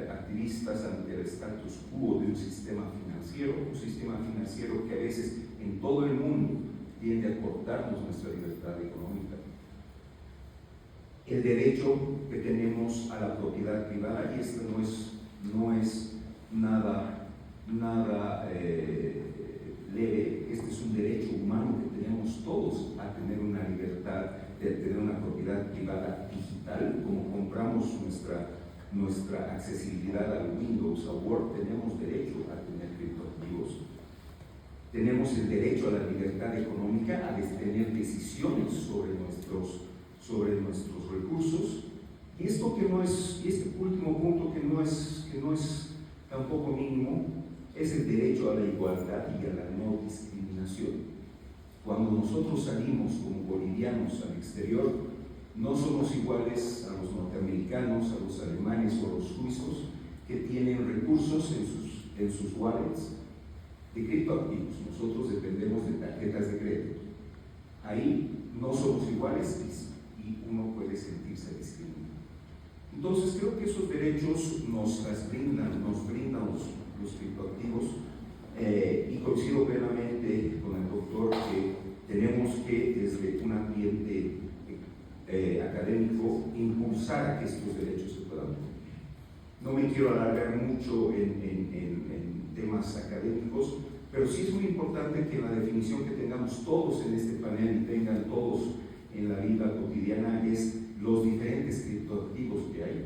activistas ante el status quo de un sistema financiero que a veces en todo el mundo tiende a cortarnos nuestra libertad económica. El derecho que tenemos a la propiedad privada, y esto no es nada leve, este es un derecho humano que tenemos todos a tener una libertad, de tener una propiedad privada digital. Como compramos nuestra accesibilidad al Windows, a Word, tenemos derecho a tener criptoactivos. Tenemos el derecho a la libertad económica, a tener decisiones sobre nuestros recursos. Y esto y este último punto que no es tampoco mínimo, es el derecho a la igualdad y a la no discriminación. discriminación. Cuando nosotros salimos como bolivianos al exterior, no somos iguales a los norteamericanos, a los alemanes o a los suizos que tienen recursos en sus wallets de criptoactivos. Nosotros dependemos de tarjetas de crédito. Ahí no somos iguales y uno puede sentirse discriminado. Entonces creo que esos derechos nos brindan los criptoactivos, y coincido plenamente con el doctor que tenemos que desde un ambiente académico impulsar a que estos derechos se puedan cumplir. No me quiero alargar mucho en temas académicos, pero sí es muy importante que la definición que tengamos todos en este panel y tengan todos en la vida cotidiana es los diferentes criptoactivos que hay.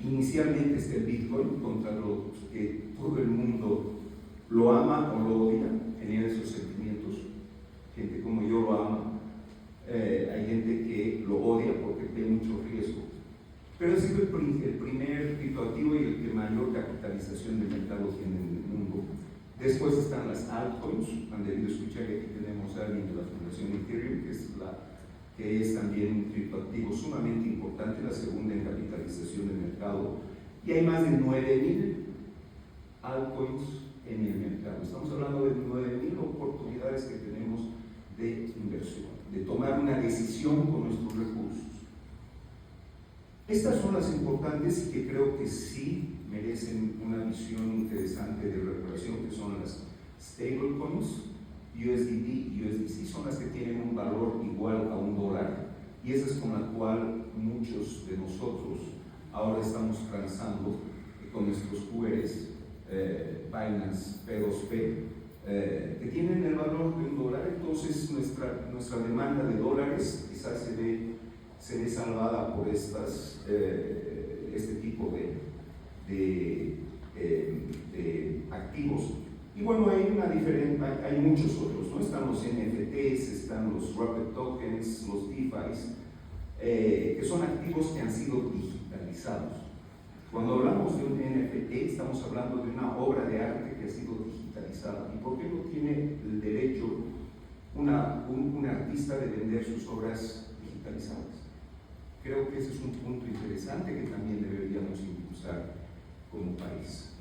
Inicialmente está el Bitcoin, contra los que todo el mundo lo ama o lo odia, genera esos sentimientos. Gente como yo lo ama, hay gente que lo odia porque tiene mucho riesgo. Pero ha sido el primer criptoactivo y el que mayor capitalización de mercado tiene en el mundo. Después están las altcoins. Han debido escuchar que aquí tenemos a alguien de la Fundación Ethereum, que es también un criptoactivo sumamente importante, la segunda en capitalización de mercado. Y hay más de 9,000 altcoins en el mercado. Estamos hablando de 9,000 oportunidades que tenemos de inversión, de tomar una decisión con nuestros recursos. Estas son las importantes y que creo que sí merecen una visión interesante de regulación, que son las stablecoins. USDT y USDC son las que tienen un valor igual a $1, y esa es con la cual muchos de nosotros ahora estamos transando con nuestros QRs, Binance, P2P, que tienen el valor de $1. Entonces nuestra demanda de dólares quizás se ve salvada por este tipo de activos. Y bueno, hay muchos otros, ¿no? Están los NFTs, están los Rapid Tokens, los DeFi, que son activos que han sido digitalizados. Cuando hablamos de un NFT, estamos hablando de una obra de arte que ha sido digitalizada. ¿Y por qué no tiene el derecho un artista de vender sus obras digitalizadas? Creo que ese es un punto interesante que también deberíamos impulsar como país.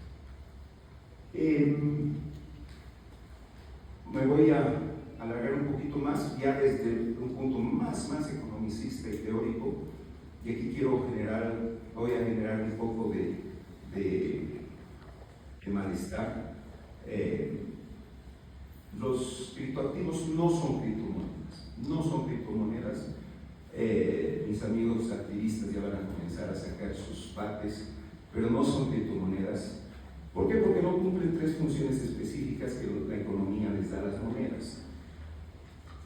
Me voy a alargar un poquito más, ya desde un punto más economicista y teórico, y aquí voy a generar un poco de malestar. Los criptoactivos no son criptomonedas. Mis amigos activistas ya van a comenzar a sacar sus bates, pero no son criptomonedas. ¿Por qué? Porque no cumplen 3 funciones específicas que la economía les da a las monedas: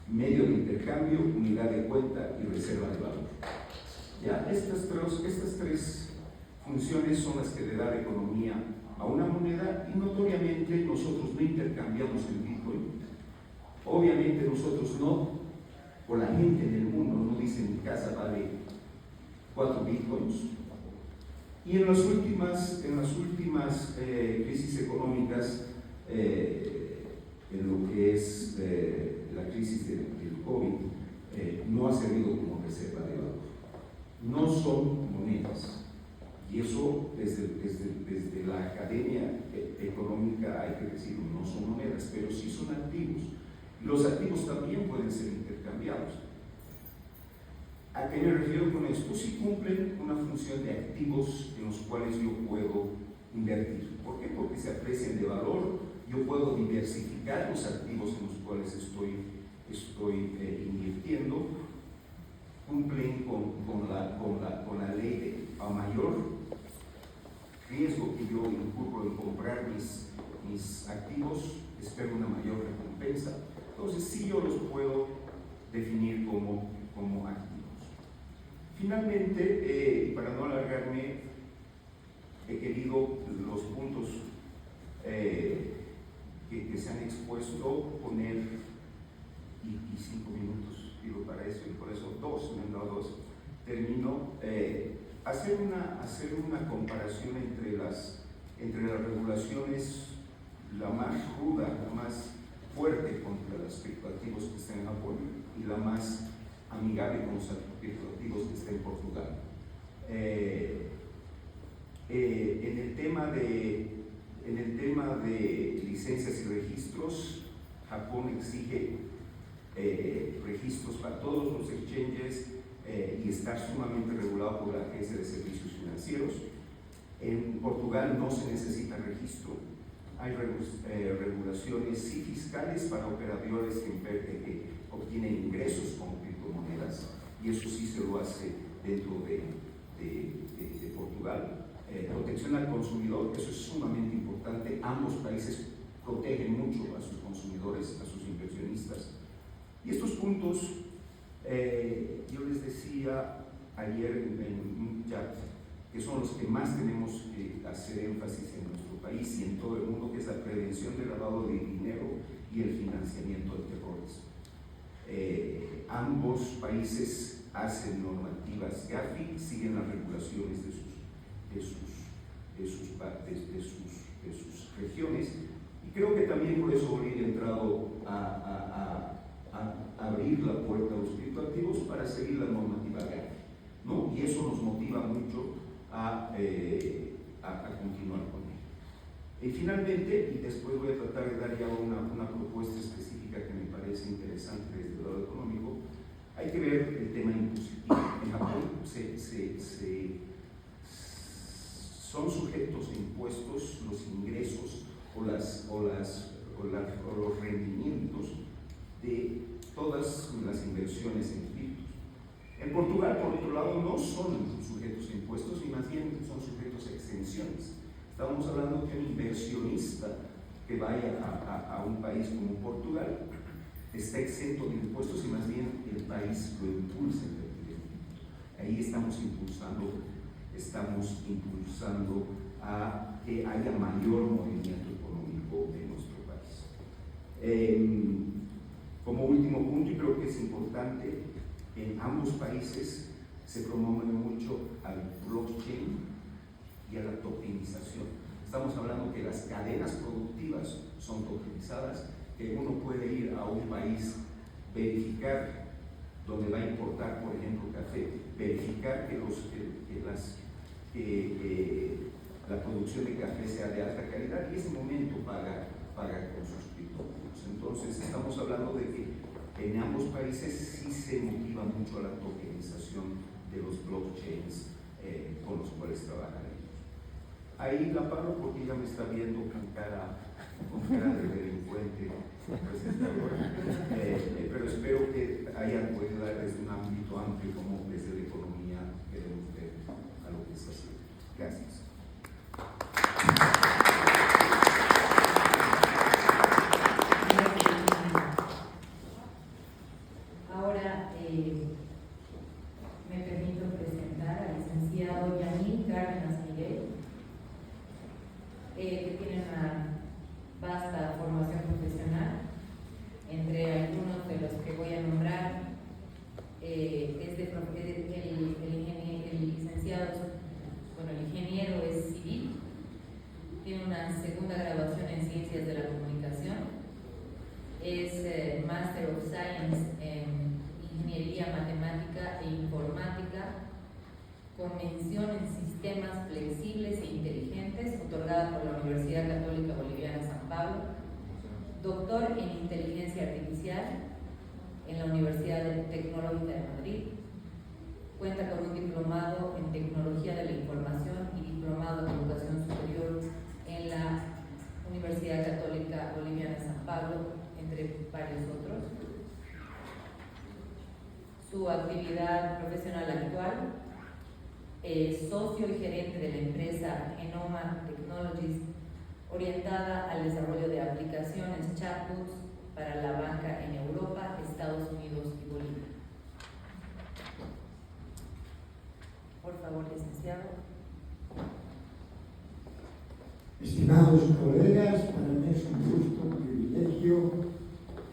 medio de intercambio, unidad de cuenta y reserva de valor. Ya, estas 3 funciones son las que le da la economía a una moneda, y notoriamente nosotros no intercambiamos el Bitcoin. Obviamente nosotros no, o la gente en el mundo no dice: mi casa vale 4 Bitcoins. Y en las últimas crisis económicas, en lo que es la crisis del COVID, no ha servido como reserva de valor. No son monedas. Y eso desde la academia económica hay que decirlo, no son monedas, pero sí son activos. Los activos también pueden ser intercambiados. ¿A qué me refiero con esto? Sí cumplen una función de activos en los cuales yo puedo invertir. ¿Por qué? Porque se aprecian de valor. Yo puedo diversificar los activos en los cuales estoy invirtiendo. Cumplen con la ley de a mayor riesgo que yo incurro en comprar mis activos, espero una mayor recompensa. Entonces sí, yo los puedo definir como activos. Finalmente, para no alargarme, he querido los puntos que se han expuesto poner, y 5 minutos pido para eso, y por eso 2, me han dado 2. Termino. Hacer una comparación entre las regulaciones, la más ruda, la más fuerte contra los criptoactivos que está en Japón y la más amigable con los criptoactivos que está en Portugal. En el tema de licencias y registros, Japón exige registros para todos los exchanges y estar sumamente regulado por la Agencia de Servicios Financieros. En Portugal no se necesita registro. Hay regulaciones sí fiscales para operadores que obtienen ingresos con criptomonedas, y eso sí se lo hace dentro de Portugal. Protección al consumidor, eso es sumamente importante. Ambos países protegen mucho a sus consumidores, a sus inversionistas. Y estos puntos, yo les decía ayer en un chat, que son los que más tenemos que hacer énfasis en nuestro país y en todo el mundo, que es la prevención del lavado de dinero y el financiamiento del terrorismo. Ambos países hacen normativas GAFI, siguen las regulaciones de sus regiones, y creo que también por eso Bolivia ha entrado a abrir la puerta a los criptoactivos para seguir la normativa GAFI, ¿no? Y eso nos motiva mucho a continuar con ello. Y finalmente, y después voy a tratar de dar ya una propuesta específica que me parece interesante desde el lado económico, hay que ver el tema impositivo. En Japón son sujetos a impuestos los ingresos o los rendimientos de todas las inversiones en criptos. En Portugal, por otro lado, no son sujetos a impuestos, y más bien son sujetos a exenciones. Estamos hablando de un inversionista que vaya a un país como Portugal está exento de impuestos, y más bien el país lo impulsa en el Ahí estamos impulsando a que haya mayor movimiento económico en nuestro país. Como último punto, y creo que es importante, en ambos países se promueve mucho al blockchain y a la tokenización. Estamos hablando que las cadenas productivas son tokenizadas, que uno puede ir a un país, verificar donde va a importar, por ejemplo, café, verificar que la producción de café sea de alta calidad, y ese momento paga con sus criptomonedas. Entonces estamos hablando de que en ambos países sí se motiva mucho a la tokenización de los blockchains con los cuales trabajan ellos. Ahí la paro porque ya me está viendo con cara de delincuente presentadora, pero espero que hayan podido dar desde un ámbito amplio como desde la economía queremos ver a lo que está haciendo. Gracias. Ahora me permito presentar al licenciado Yamil Cárdenas Miguel, que tiene una vasta formación profesional. Entre algunos de los que voy a nombrar, el ingeniero es civil, tiene una segunda graduación en Ciencias de la Comunicación, es Master of Science en Ingeniería Matemática e Informática, con mención en Sistemas Flexibles e Inteligentes, otorgada por la Universidad Católica Boliviana San Pablo, doctor en Inteligencia Artificial en la Universidad Tecnológica de Madrid, cuenta con un diplomado en Tecnología de la Información y diplomado en Educación Superior en la Universidad Católica Boliviana San Pablo, entre varios otros. Su actividad profesional actual es socio y gerente de la empresa Genoma Technologies, orientada al desarrollo de aplicaciones chatbots para la banca en Europa, Estados Unidos y Bolivia. Por favor, licenciado. Estimados colegas, para mí es un gusto, un privilegio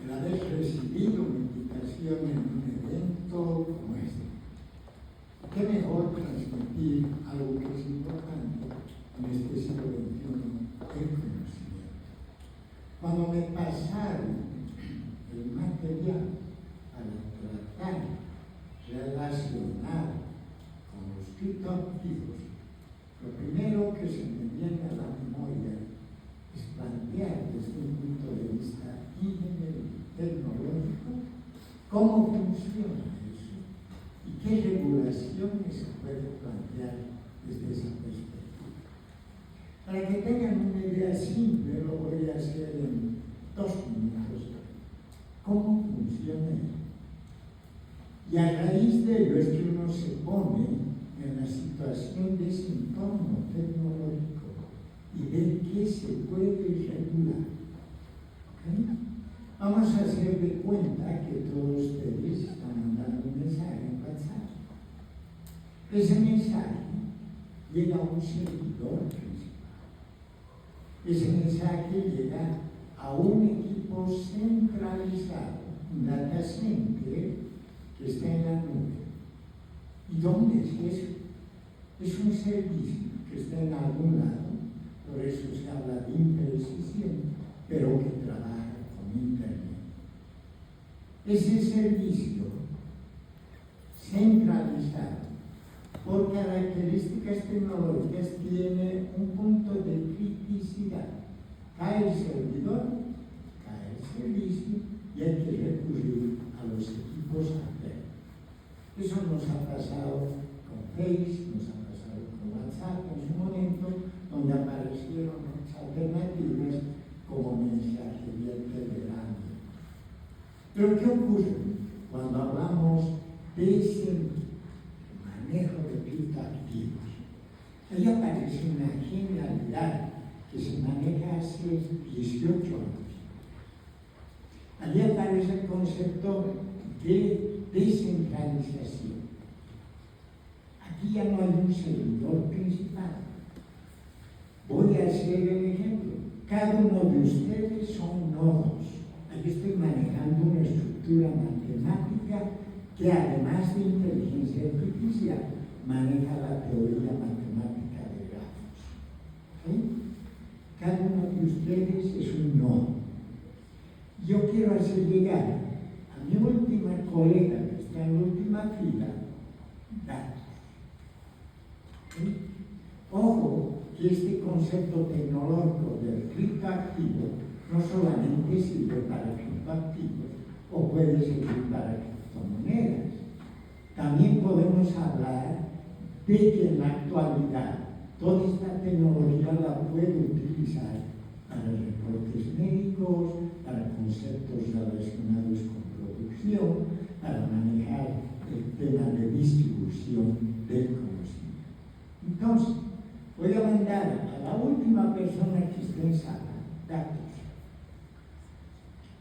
el haber recibido mi invitación en un evento como este. ¿Qué mejor transmitir algo que es importante en este siglo XXI, el conocimiento? Cuando me pasaron el material para tratar relacionado con los criptoactivos, lo primero que se me viene a la memoria es plantear desde un punto de vista tecnológico cómo funciona eso y qué regulaciones se pueden plantear desde esa perspectiva. Para que tengan una idea simple, lo voy a hacer en 2 minutos. ¿Cómo funciona eso? Y a raíz de ello es que uno se pone en la situación de ese entorno tecnológico y ver qué se puede regular. ¿Okay? Vamos a hacer de cuenta que todos ustedes están mandando un mensaje en WhatsApp. Ese mensaje llega a un servidor principal. Ese mensaje llega a un equipo centralizado, un data center que está en la nube. ¿Y dónde es eso? Es un servicio que está en algún lado, por eso se habla de imprecisión, pero que trabaja con Internet. Ese servicio centralizado, por características tecnológicas, tiene un punto de criticidad. Cae el servidor, cae el servicio y hay que recurrir a los equipos alternos. Eso nos ha pasado con Face, nos ha pasado con WhatsApp en su momento, donde aparecieron muchas alternativas como mensajería Telegram. Pero ¿qué ocurre cuando hablamos de ese manejo de criptoactivos? Ahí aparece una genialidad que se maneja hace 18 años. Allí aparece el concepto de descentralización. Aquí ya no hay un servidor principal. Voy a hacer el ejemplo. Cada uno de ustedes son nodos. Aquí estoy manejando una estructura matemática que, además de inteligencia artificial, maneja la teoría matemática de grafos. ¿Sí? Cada uno de ustedes es un nodo. Yo quiero hacer llegar a mi última colega que está en la última fila datos. ¿Sí? Ojo que este concepto tecnológico del criptoactivo no solamente sirve para criptoactivos o puede servir para criptomonedas. También podemos hablar de que en la actualidad toda esta tecnología la puede utilizar para reportes médicos, para conceptos relacionados con producción, para manejar el tema de distribución del conocimiento. Entonces, voy a mandar a la última persona que esté en sala datos.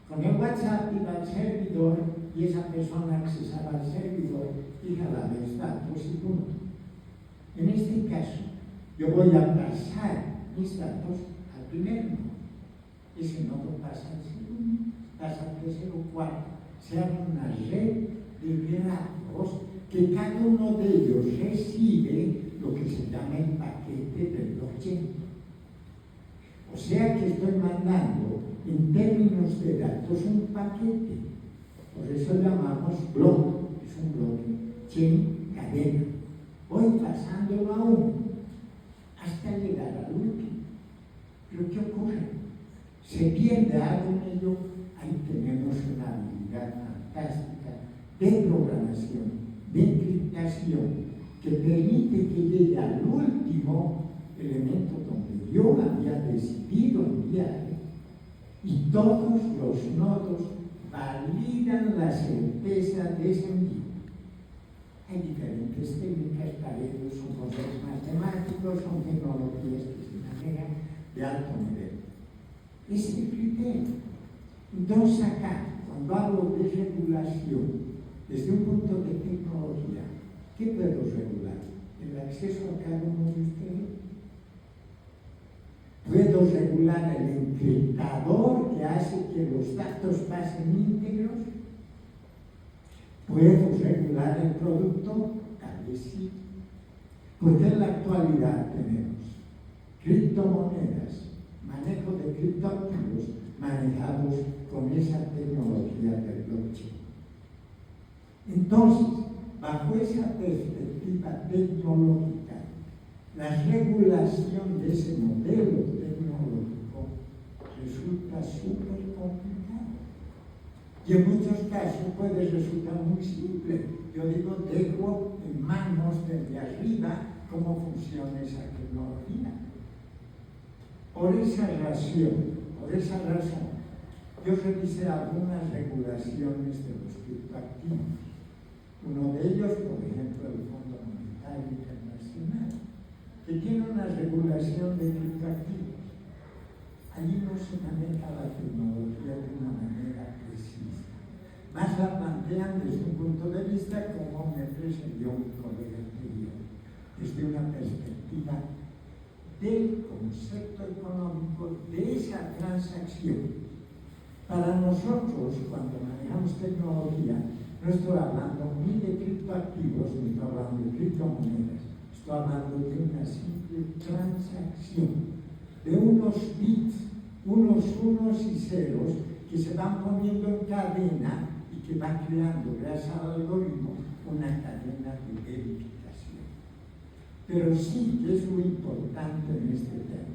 Con el WhatsApp iba al servidor y esa persona accesaba al servidor y jalaba los datos y punto. En este caso, yo voy a pasar mis datos al primer nodo. Ese nodo pasa al segundo, pasa al tercero, cuarto. Se abre una red de grafos que cada uno de ellos recibe lo que se llama el paquete del blockchain. O sea que estoy mandando en términos de datos un paquete. Por eso llamamos bloque, es un bloque, chain, cadena. Voy pasándolo a uno hasta llegar al último. Pero ¿qué ocurre? Se pierde algo en ello. Ahí tenemos una habilidad fantástica de programación, de encriptación, que permite que llegue al último elemento donde yo había decidido enviar y todos los nodos validan la certeza de ese envío. Hay diferentes técnicas para ello, son conceptos matemáticos, son tecnologías que se manejan de alto nivel. Ese es el criterio. Entonces acá, cuando hablo de regulación, desde un punto de tecnología, ¿qué puedo regular? ¿El acceso a cada uno de ustedes? ¿Puedo regular el encriptador que hace que los datos pasen íntegros? ¿Puedo regular el producto? Tal vez sí. Porque en la actualidad tenemos criptomonedas, manejo de criptoactivos manejados con esa tecnología Entonces, bajo esa perspectiva tecnológica, la regulación de ese modelo tecnológico resulta súper complicado. Y en muchos casos puede resultar muy simple. Yo digo, dejo en manos desde arriba cómo funciona esa tecnología. Por esa razón, yo revisé algunas regulaciones de los criptoactivos. Uno de ellos, por ejemplo, el Fondo Monetario Internacional, que tiene una regulación de criptoactivos. Allí no se maneja la tecnología de una manera precisa. Más la plantean desde un punto de vista, como me presentó un colega anterior, desde una perspectiva del concepto económico de esa transacción. Para nosotros, cuando manejamos tecnología, no estoy hablando ni de criptoactivos, ni estoy hablando de criptomonedas, estoy hablando de una simple transacción, de unos bits, unos unos y ceros que se van poniendo en cadena y que va creando, gracias al algoritmo, una cadena de verificación. Pero sí que es muy importante en este tema.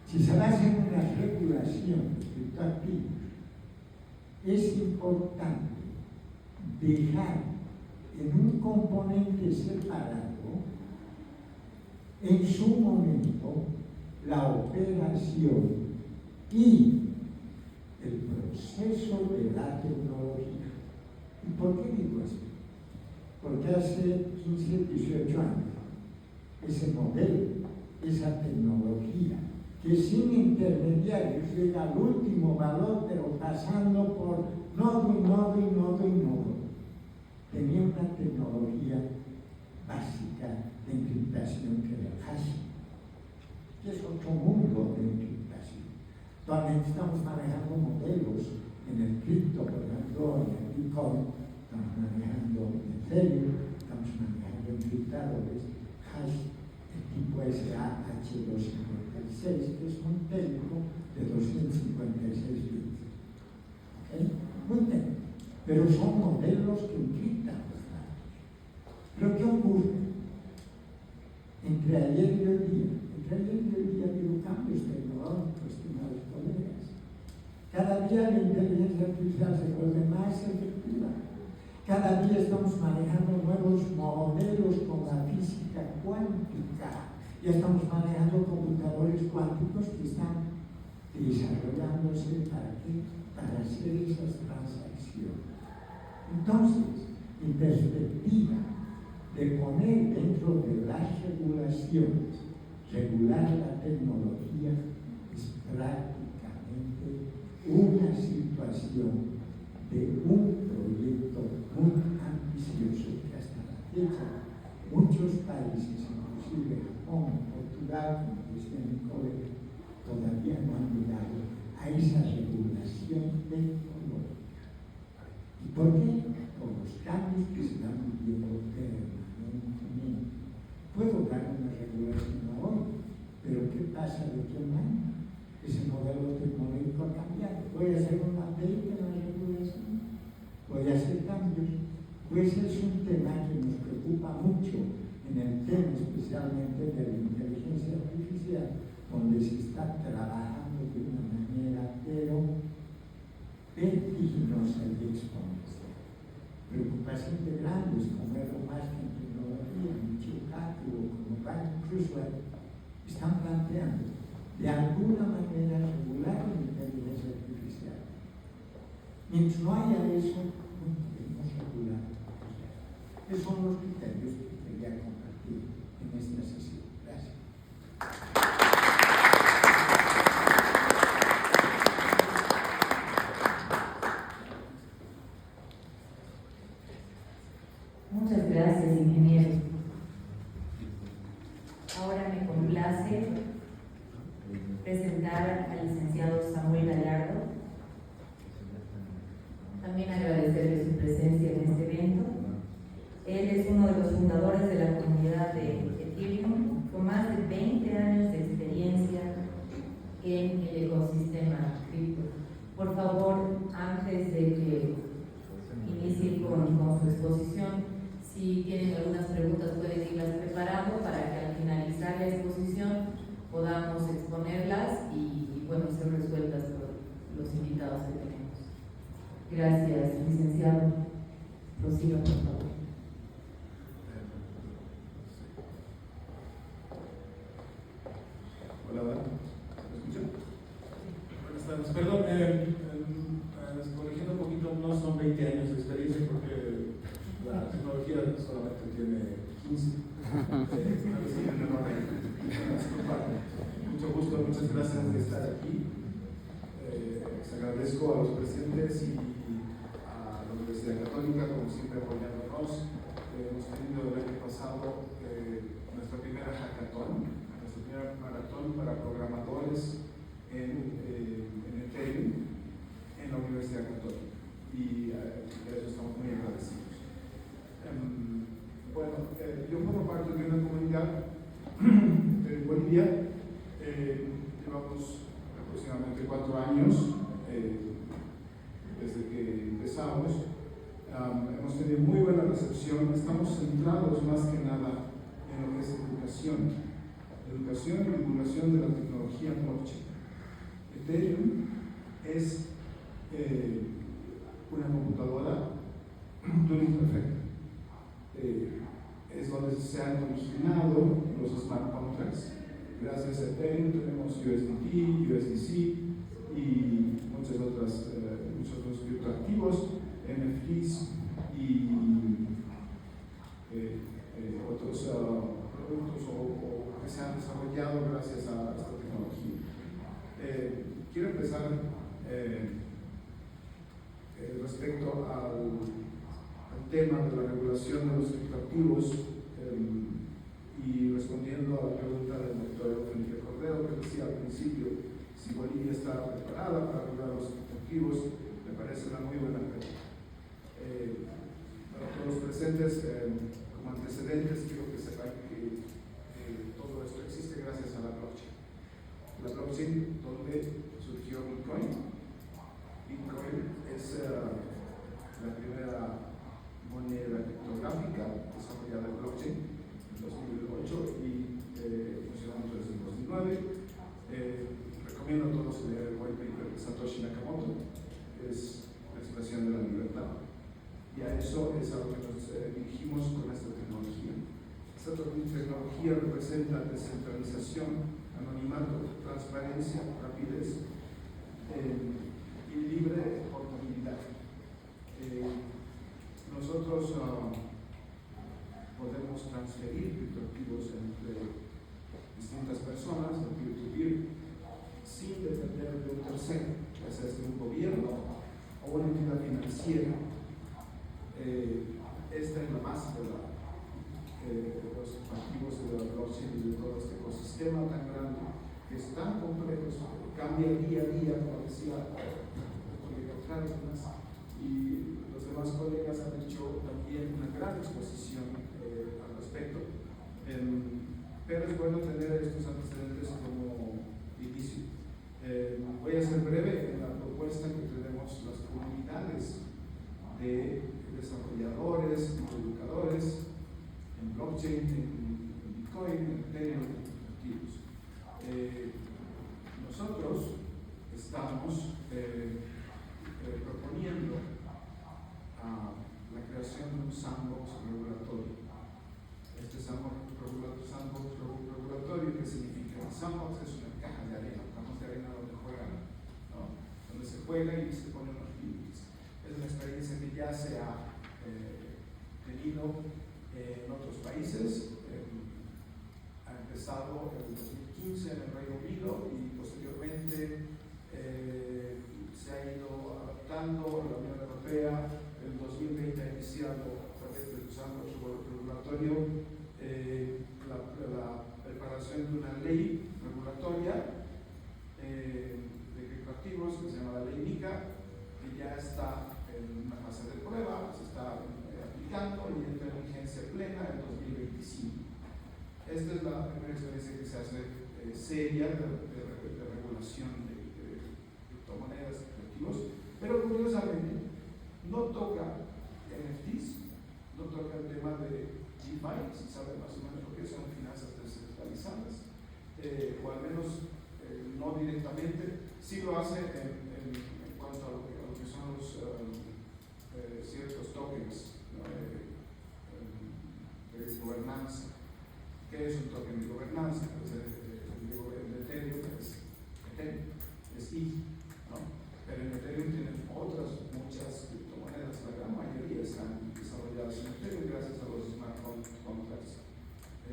Si se basa en una regulación de criptoactivos, es importante dejar en un componente separado, en su momento, la operación y el proceso de la tecnología. ¿Y por qué digo esto? Porque hace 15, 18 años, ese modelo, esa tecnología, que sin intermediarios llega al último valor, pero pasando por nodo y nodo y nodo y nodo, tenía una tecnología básica de encriptación que era el hash, que es otro mundo de encriptación. Actualmente estamos manejando modelos en el cripto, por ejemplo, en el Bitcoin, estamos manejando Ethereum, estamos manejando encriptadores hash, el tipo SAH256, que es un técnico de 256 bits. ¿Okay? Muy técnico. Pero son modelos que encriptan los datos. Pero ¿qué ocurre? Entre ayer y hoy día ha habido cambios tecnológicos, estimados colegas. Cada día la inteligencia artificial se vuelve más efectiva. Cada día estamos manejando nuevos modelos con la física cuántica. Ya estamos manejando computadores cuánticos que están desarrollándose para hacer esas transacciones. Entonces, mi perspectiva de poner dentro de las regulaciones, regular la tecnología, es prácticamente una situación de un proyecto muy ambicioso que hasta la fecha muchos países, inclusive Japón, Portugal, como decía mi colega, todavía no han llegado a esa regulación tecnológica. ¿Y por qué? Por los cambios que se van viviendo permanentemente. Puedo dar una regulación hoy, pero ¿qué pasa de aquí a un año? Ese modelo tecnológico ha cambiado. Voy a hacer un update en la regulación, voy a hacer cambios. Pues es un tema que nos preocupa mucho en el tema especialmente de la inteligencia artificial, donde se está trabajando de una manera pero vertiginosa y exponencial. Preocupación de grandes como Elon Musk en tecnología, Michio Kaku o como Brian Kurzweil están planteando de alguna manera regular la inteligencia artificial. Mientras no haya eso, no podemos regular. Esos son los criterios que quería compartir en esta sesión. Gracias. Muchas gracias, ingeniero. Ahora me complace presentar al licenciado Samuel Gallardo. También agradecerle su presencia en este evento. Él es uno de los fundadores de la comunidad de Ethereum, con más de 20 años de experiencia en el ecosistema cripto. Por favor, antes de que inicie con bueno, ser resueltas por los invitados que tenemos. Gracias, licenciado. Prosiga, por favor. Hola, ¿me escuchan? Buenas tardes. Perdón, corrigiendo un poquito, no son 20 años de experiencia porque la tecnología solamente tiene 15. Mucho gusto, muchas gracias de estar aquí. Les agradezco a los presentes y a la Universidad Católica, como siempre, apoyándonos. Hemos tenido el año pasado nuestra primera hackathon, nuestra primera maratón para programadores en Ethereum en la Universidad Católica. Y de eso estamos muy agradecidos. Bueno, yo formo parte de una comunidad en Bolivia. Llevamos aproximadamente 4 años desde que empezamos. Hemos tenido muy buena recepción. Estamos centrados más que nada en lo que es educación y divulgación de la tecnología blockchain. Ethereum es una computadora Turing perfecta. Es donde se han originado los smart contracts. Gracias a Ethereum tenemos USDT, USDC y muchos otros criptoactivos, NFTs y otros productos o que se han desarrollado gracias a esta tecnología. Quiero empezar respecto al tema de la regulación de los criptoactivos y respondiendo a la pregunta del doctor Felipe Cordero, que decía al principio si Bolivia está preparada para regular los criptoactivos. Me parece una muy buena pregunta. Para todos los presentes, como antecedentes, quiero que sepan que todo esto existe gracias a la blockchain. La blockchain, donde surgió Bitcoin. Bitcoin es la primera moneda criptográfica desarrollada en blockchain en 2008 y funcionando desde el 2009. Recomiendo a todos leer el white paper de Satoshi Nakamoto, que es la expresión de la libertad. Y a eso es a lo que nos dirigimos con esta tecnología. Esta tecnología representa descentralización, anonimato, transparencia, rapidez y libre portabilidad. Nosotros podemos transferir criptoactivos entre distintas personas, de peer-to-peer, sin depender de un tercero, ya sea de un gobierno o una entidad financiera. Esta es la base de los activos de la blockchain y de todo este ecosistema tan grande, que es tan complejo, cambia día a día, como decía el colega Cárdenas, y los demás colegas han hecho también una gran exposición al respecto. Pero es bueno tener estos antecedentes como inicio. Voy a ser breve en la propuesta que tenemos las comunidades de desarrolladores y educadores en blockchain, en Bitcoin, en Ethereum, en activos. Nosotros estamos proponiendo la creación de un sandbox regulatorio. Este sandbox regulatorio, ¿qué significa? El sandbox es una caja de arena, cajas de arena donde juegan, ¿no? Donde se juega y se ponen los límites. Es una experiencia que ya se ha tenido en otros países. Ha empezado en 2015 en el Reino Unido y posteriormente se ha ido adaptando a la Unión Europea. En 2020 ha iniciado a través del sandbox regulatorio la preparación de una ley regulatoria de criptoactivos que se llama la ley MiCA, que ya está en una fase de prueba, se está aplicando y entra en vigencia plena en 2025. Esta es la primera experiencia que se hace seria de regulación de criptomonedas, criptoactivos, pero curiosamente no toca NFTs, no toca el tema de DeFi, si saben más o menos lo que son finanzas descentralizadas, o al menos no directamente, Sí lo hace en cuanto a lo que son los ciertos tokens, ¿no? De gobernanza. ¿Qué es un token de gobernanza? Pues el Ethereum es I, ¿no? Pero en Ethereum tienen otras muchas criptomonedas, la gran mayoría están desarrolladas en Ethereum gracias a los smart contracts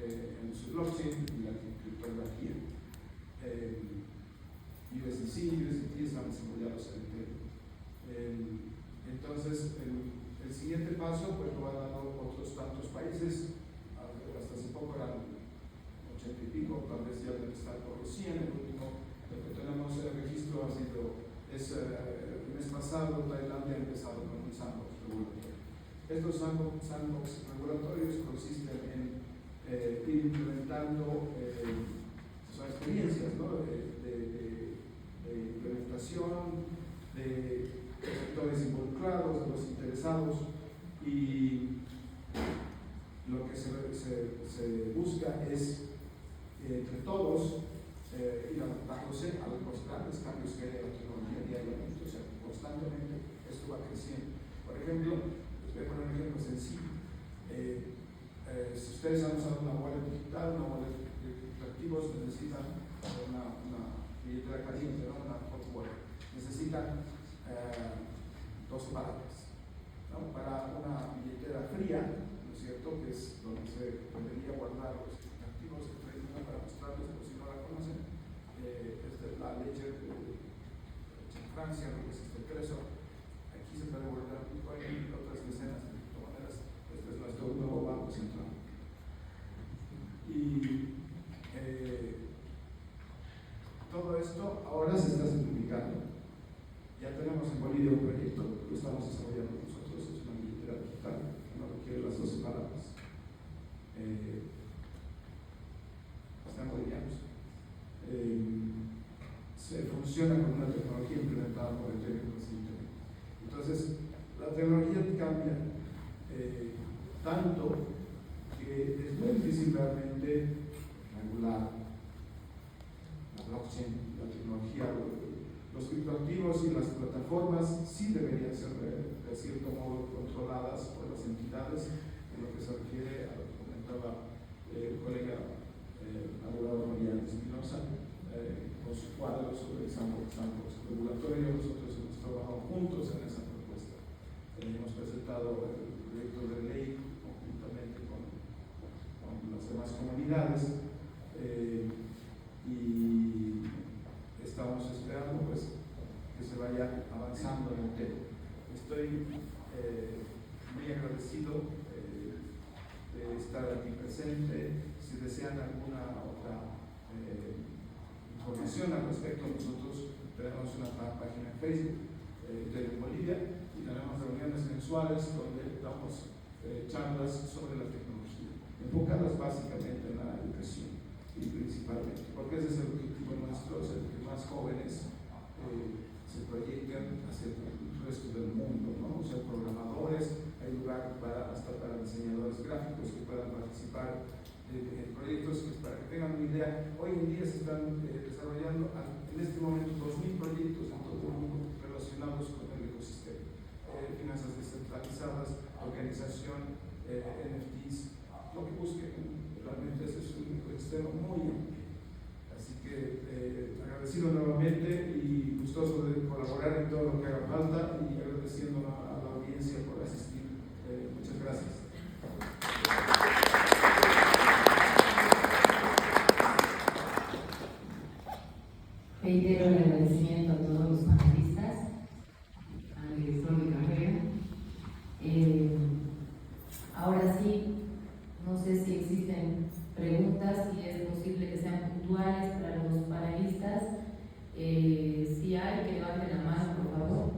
en su blockchain y la criptografía. USDC, USDT están desarrollados en Ethereum. Entonces, el siguiente paso pues lo han dado otros tantos países, hasta hace poco eran 80 y pico, tal vez ya deben estar por los 100, el último lo que tenemos en el registro ha sido, el mes pasado Tailandia ha empezado con un sandbox regulatorio. Estos sandbox regulatorios consisten en ir implementando son experiencias, ¿no? de implementación, de sectores involucrados, de los interesados, y lo que se busca es entre todos ir adaptándose a los grandes cambios que hay en la tecnología diariamente, o sea, constantemente esto va creciendo. Por ejemplo, les voy a poner un ejemplo sencillo. Si ustedes han usado una wallet digital, una wallet de activos, necesitan una billetera caliente, ¿no? Una hot wallet. Necesitan dos palabras, ¿no? Para una billetera fría, ¿no es cierto? Que es donde se debería guardar los activos que traen una para mostrarles, por si no la conocen. La leche en Francia, lo que es este preso. Aquí se puede guardar Bitcoin y otras decenas de criptomonedas. Este es nuestro nuevo banco central. Y todo esto ahora se está simplificando. Ya tenemos en Bolivia un proyecto que lo estamos desarrollando nosotros, es una billetera digital que no requiere las 12 palabras. Están bolivianos. Se funciona con una tecnología implementada por el técnico recientemente. Entonces, la tecnología cambia tanto que es muy difícil realmente regular la blockchain, la tecnología. Los criptoactivos y las plataformas sí deberían ser de cierto modo controladas por las entidades en lo que se refiere a lo que comentaba el colega abogado Mariano Espinosa con su cuadro sobre el sandbox regulatorio. Nosotros hemos trabajado juntos en esa propuesta. Hemos presentado el proyecto de ley conjuntamente con las demás comunidades y estamos esperando pues que se vaya avanzando en el tema. Estoy muy agradecido de estar aquí presente. Si desean alguna otra información al respecto, nosotros tenemos una página en Facebook de Bolivia y tenemos reuniones mensuales donde damos charlas sobre la tecnología, enfocadas básicamente en la educación y principalmente, porque ese es el objetivo nuestro, es el que más jóvenes se proyecten hacia el resto del mundo, ¿no? O sea, programadores, hay lugar hasta para diseñadores gráficos que puedan participar en proyectos que, para que tengan una idea, hoy en día se están desarrollando en este momento 2.000 proyectos en todo el mundo relacionados con el ecosistema, finanzas descentralizadas, organización, NFTs, lo que busquen. Realmente ese es un ecosistema muy amplio. Así que agradecido nuevamente y gustoso de colaborar en todo lo que haga falta y agradeciendo a la audiencia por asistir. Muchas gracias. Reitero el agradecimiento a todos los panelistas, al director de carrera. Ahora sí, no sé si existen preguntas, si es posible que sean puntuales para los panelistas. Si hay, que levanten la mano, por favor.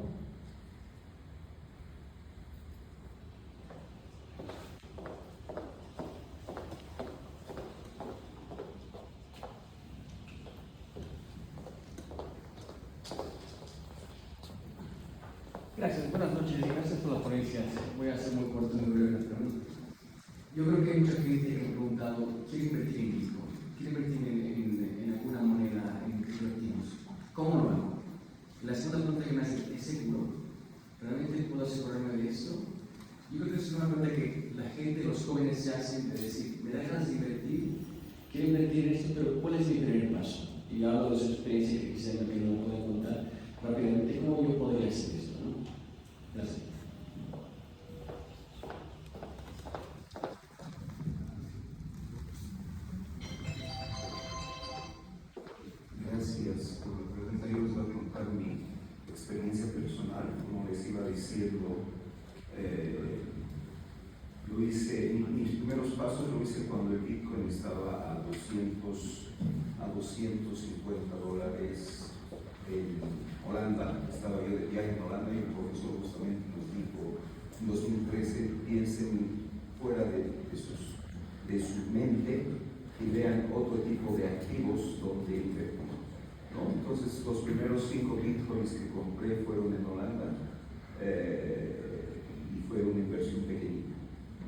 Gracias, buenas noches y gracias por la ponencia. Voy a ser muy corto y muy breve en las preguntas. Yo creo que hay mucha gente que me ha preguntado, ¿quiere invertir en Bitcoin? ¿Quiere invertir en alguna moneda, en criptoactivos? ¿Cómo lo hago? La segunda pregunta que me hace, ¿es seguro? ¿Realmente puedo asegurarme de esto? Yo creo que es una pregunta que la gente, los jóvenes se hacen de decir, me da ganas de invertir, quiero invertir en esto, pero ¿cuál es mi primer paso? Y hablo de su experiencia que quizá que no pueda contar rápidamente, ¿cómo yo podría hacer esto? ¿No? Gracias. Gracias por la pregunta. Yo les voy a contar mi experiencia personal. Como les iba diciendo, lo hice, mis primeros pasos lo hice cuando el Bitcoin estaba a 250 dólares en Holanda. Estaba yo de viaje en Holanda y el profesor justamente nos dijo en 2013, piensen fuera de su mente y vean otro tipo de activos donde invertir, ¿no? Entonces los primeros 5 bitcoins que compré fueron en Holanda y fue una inversión pequeñita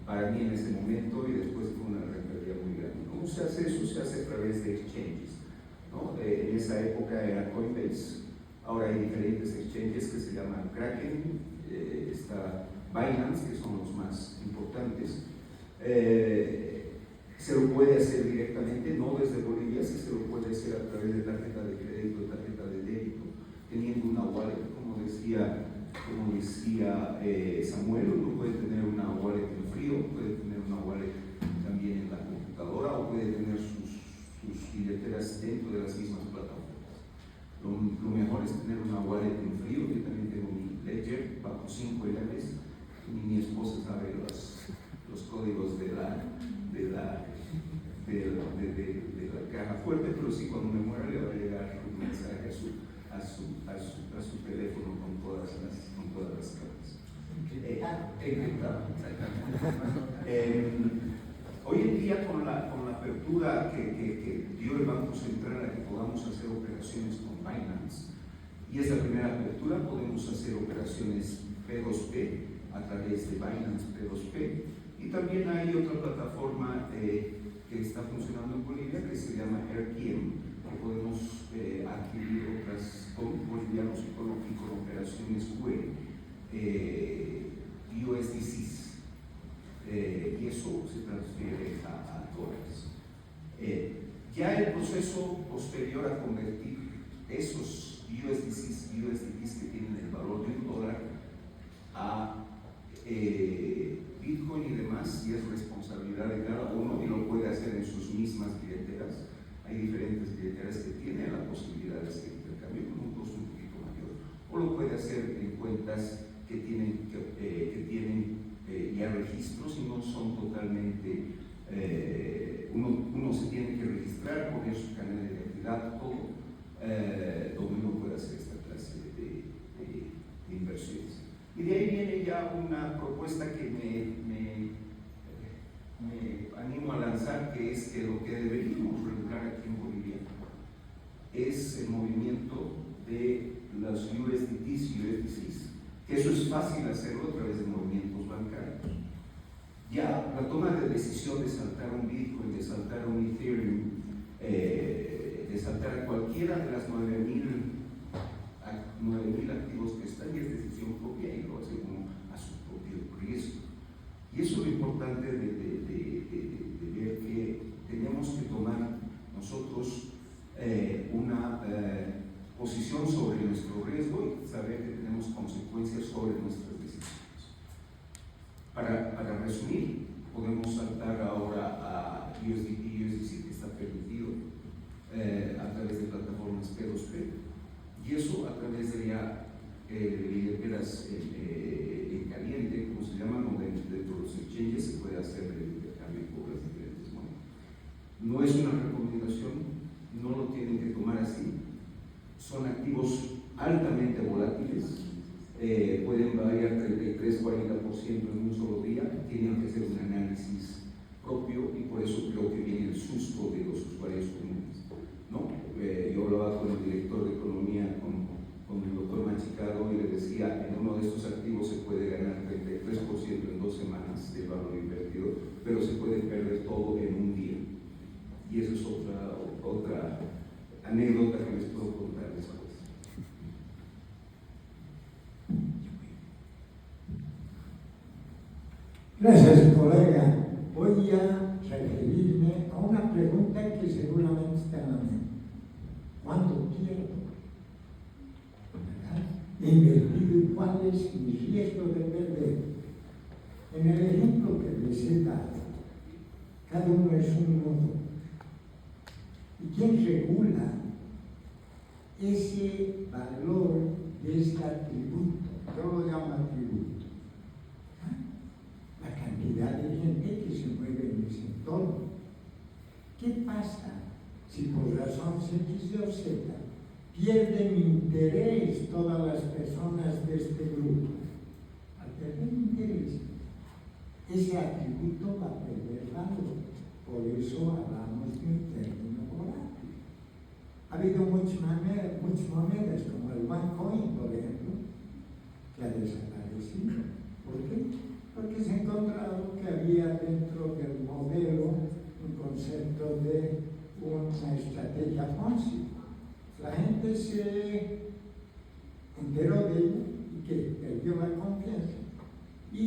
para mí en ese momento, y después fue una rentabilidad muy grande. ¿Cómo se hace eso? Se hace a través de exchanges, ¿no? En esa época era Coinbase, ahora hay diferentes exchanges que se llaman Kraken, está Binance, que son los más importantes. Se lo puede hacer directamente, no desde Bolivia, sí se lo puede hacer a través de tarjeta de crédito, tarjeta de débito, teniendo una wallet, como decía Samuel. Uno puede tener una wallet en frío, puede tener una wallet también en la computadora, o puede tener sus billeteras dentro de las mismas plataformas. Lo mejor es tener una wallet en frío. Yo también tengo mi Ledger bajo 5 LMs, y mi esposa sabe los códigos de la caja fuerte, pero sí, cuando me muera le va a llegar un mensaje a su teléfono con todas las cartas. Encriptado, exactamente. Hoy en día, con la apertura que dio el Banco Central a que podamos hacer operaciones con Binance, y es la primera apertura, podemos hacer operaciones P2P a través de Binance P2P. Y también hay otra plataforma que está funcionando en Bolivia que se llama RPM, que podemos adquirir otras bolivianos y con operaciones UE, USDCs, y eso se transfiere a dólares. Ya el proceso posterior a convertir esos USDCs que tienen el valor de $1 a Bitcoin y demás, y es responsabilidad de cada uno, y lo puede hacer en sus mismas billeteras. Hay diferentes billeteras que tienen la posibilidad de hacer intercambio con un costo un poquito mayor, o lo puede hacer en cuentas que tienen ya registros y no son totalmente, uno se tiene que registrar, poner su canal de identidad, todo, donde uno puede hacer esta clase de inversiones. Y de ahí viene ya una propuesta que me animo a lanzar, que es que lo que deberíamos regular aquí en Bolivia es el movimiento de las USDTs y USDCs, que eso es fácil hacerlo a través de movimientos bancarios. Ya la toma de decisión de saltar un Bitcoin, de saltar un Ethereum, de saltar cualquiera de las 9.000 activos que están, y es decisión propia, y lo hace uno a su propio riesgo. Y eso es lo importante de ver, que tenemos que tomar nosotros una posición sobre nuestro riesgo y saber que tenemos consecuencias sobre nuestras decisiones. Para resumir, podemos saltar ahora a USDT y USDC, que está permitido a través de plataformas P2P, y eso a través de ya billeteras en caliente, como se llaman, o dentro de los exchanges se puede hacer el intercambio por las diferentes monedas. No es una recomendación, no lo tienen que tomar así. Son activos altamente volátiles, pueden variar 33-40% en un solo día, tienen que hacer un análisis propio, y por eso creo que viene el susto de los usuarios comunes, ¿no? Yo hablaba con el director de economía, con el doctor Machicado, y le decía, en uno de estos activos se puede ganar 33% en 2 semanas del valor invertido, pero se puede perder todo en un día. Y eso es otra anécdota que les puedo contar después. Gracias, colega. Voy a referirme a una pregunta que seguramente está en la mente. ¿Cuánto pierdo? ¿Verdad? He invertido y cuál es mi riesgo de perder. En el ejemplo que les he dado, cada uno es un mundo. ¿Y quién regula ese valor de ese atributo? Yo lo llamo atributo. La cantidad de gente que se mueve en ese entorno. ¿Qué pasa si por razones X o Z pierden interés todas las personas de este grupo? Al perder interés, ese atributo va a perder valor. Por eso hablamos de un término volátil. Ha habido muchas monedas, como el OneCoin, por ejemplo, que ha desaparecido. ¿Por qué? Porque se ha encontrado que había dentro del modelo un concepto de una estrategia Ponzi. La gente se enteró de ello y que perdió la confianza. Y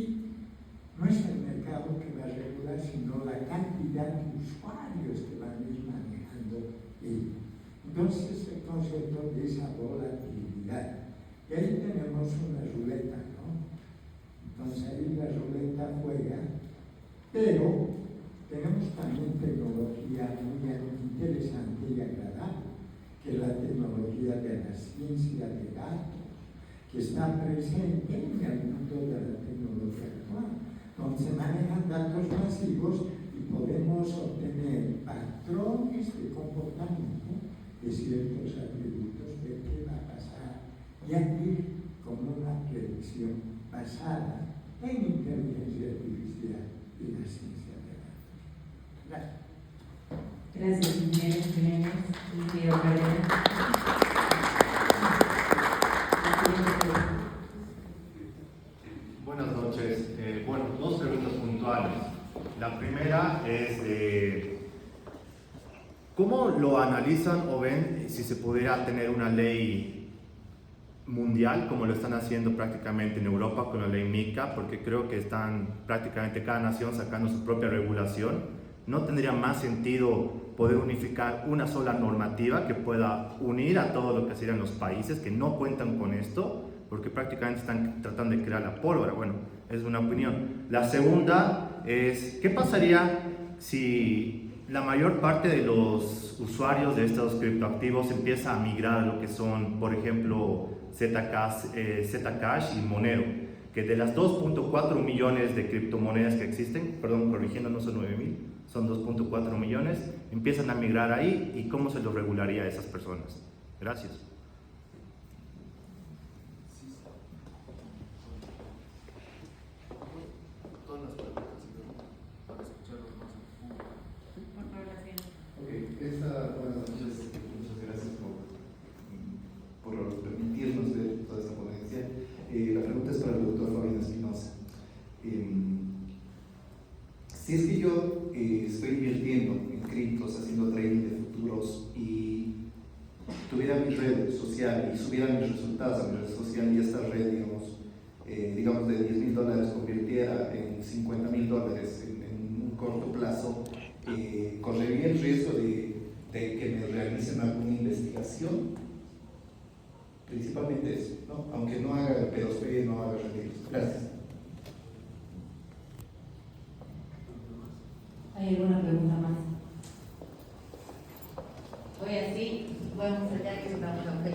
no es el mercado que va a regular, sino la cantidad de usuarios que van a ir manejando ello. Entonces, el concepto de esa volatilidad. Y ahí tenemos una ruleta, ¿no? Entonces ahí la ruleta juega, pero tenemos también tecnología muy interesante y agradable, que es la tecnología de la ciencia de datos, que está presente en el mundo de la tecnología actual, donde se manejan datos masivos y podemos obtener patrones de comportamiento de ciertos atributos de qué va a pasar y aquí como una predicción basada en inteligencia artificial y la ciencia de datos. Gracias. Gracias, Jiménez. Ingeniero Cárdenas. Buenas noches. Bueno, dos preguntas puntuales. La primera es ¿cómo lo analizan o ven si se pudiera tener una ley mundial, como lo están haciendo prácticamente en Europa con la ley MiCA? Porque creo que están prácticamente cada nación sacando su propia regulación. ¿No tendría más sentido poder unificar una sola normativa que pueda unir a todo lo que serían los países que no cuentan con esto? Porque prácticamente están tratando de crear la pólvora. Bueno, es una opinión. La segunda es, ¿qué pasaría si la mayor parte de los usuarios de estos criptoactivos empieza a migrar a lo que son, por ejemplo, Zcash y Monero? Que de las 2.4 millones de criptomonedas que existen, perdón, corrigiendo, no son 9.000, son 2.4 millones, empiezan a migrar ahí, ¿y cómo se lo regularía a esas personas? Gracias. Buenas noches, muchas gracias por permitirnos ver toda esta ponencia. La pregunta es para el doctor Fabián Espinosa. Si es que yo estoy invirtiendo en criptos, haciendo trading de futuros y tuviera mi red social y subiera mis resultados a mi red social y esta red, digamos de $10,000 convirtiera en $50,000 en un corto plazo, correría el riesgo de que me realicen alguna investigación, principalmente eso, ¿no? Aunque no haga pedofilia, no haga retiros. Gracias. ¿Hay alguna pregunta más? Voy así, vamos allá que estamos a fe.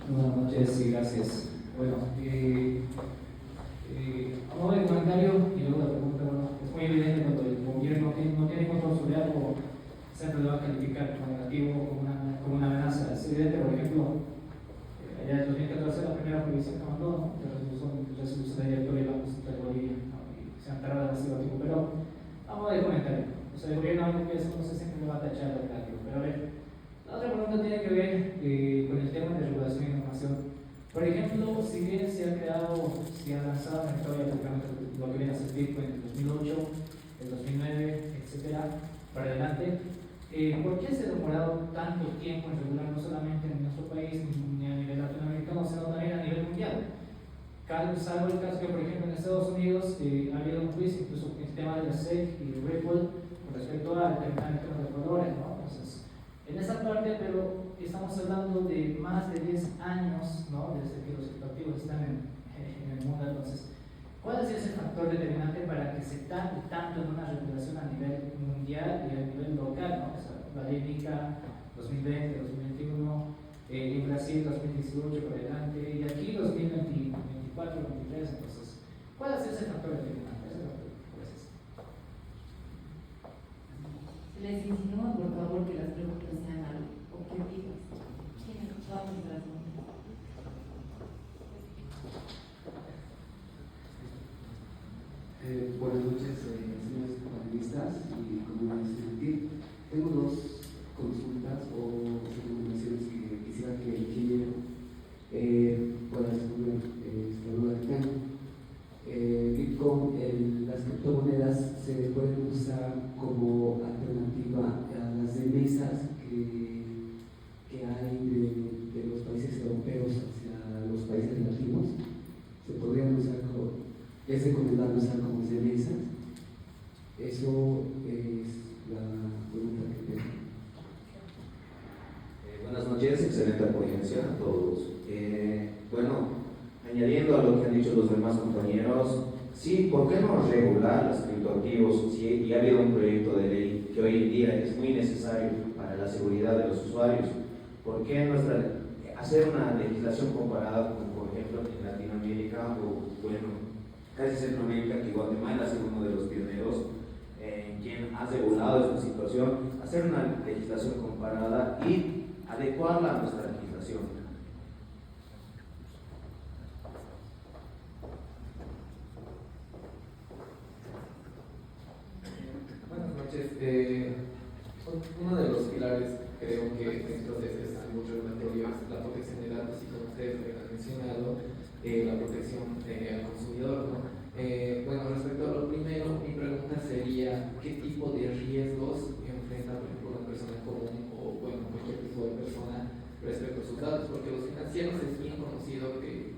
Buenas noches y gracias. Bueno, a modo de comentario y luego la pregunta, bueno, es muy evidente cuando el gobierno no tiene control sobre algo, siempre lo va a calificar como negativo, como una amenaza. Es evidente, por ejemplo, allá en 2014 la primera prohibición que mandó, ¿no? La resolución de directorio de Banco Central de Bolivia, ¿no? Y se han tardado demasiado tiempo, pero a modo de comentario, o sea, el gobierno algo que eso no sé siempre lo va a tachar de negativo, pero a ver, la otra pregunta tiene que ver con el tema de regulación e innovación. Por ejemplo, si bien se ha lanzado en la historia lo que viene a ser Bitcoin en el 2008, el 2009, etcétera, para adelante, ¿Por qué se ha demorado tanto tiempo en regular, no solamente en nuestro país ni a nivel latinoamericano, sino también a nivel mundial? Salvo el caso que, por ejemplo, en Estados Unidos ha habido un juicio, incluso el tema de la SEC y Ripple, con respecto a determinar temas de valores, ¿no? Entonces, en esa parte, pero estamos hablando de más de 10 años, ¿no? Desde que los criptoactivos están en el mundo. Entonces, ¿cuál ha sido ese factor determinante para que se tarde tanto en una regulación a nivel mundial y a nivel local, ¿no? O sea, la ley MiCA 2020, 2021, en Brasil 2018 por adelante, y aquí 2024, 2023. Entonces, ¿cuál ha sido ese factor determinante? Gracias. Les insinúo, por favor, que las preguntas sean objetivas. Vamos a las buenas noches, señores panelistas y comunidad estudiantil. Tengo dos consultas o recomendaciones que quisiera que el ingeniero pueda responder esta duda que tengo. Bitcoin, las criptomonedas se pueden usar como alternativa a las remesas que hay de los países europeos hacia los países latinos. Se podrían usar como, es recomendable usar como remesas. Eso es la pregunta que tengo. Buenas noches, excelente audiencia a todos. Bueno, añadiendo a lo que han dicho los demás compañeros, sí, ¿por qué no regular los criptoactivos? Si ya ha habido un proyecto de ley que hoy en día es muy necesario para la seguridad de los usuarios, ¿por qué hacer una legislación comparada con, por ejemplo, en Latinoamérica o, bueno, casi Centroamérica, que Guatemala ha sido uno de los pioneros en quien ha regulado esta situación, hacer una legislación comparada y adecuarla a nuestra legislación? Buenas noches. Uno de los pilares, creo que en estos procesos hay mucho regulatorio, es la protección de datos, y como ustedes han mencionado, la protección al consumidor, ¿no? Bueno, respecto a lo primero, mi pregunta sería: ¿qué tipo de riesgos enfrenta, por ejemplo, una persona común o, bueno, cualquier tipo de persona respecto a sus datos? Porque los financieros es bien conocido que,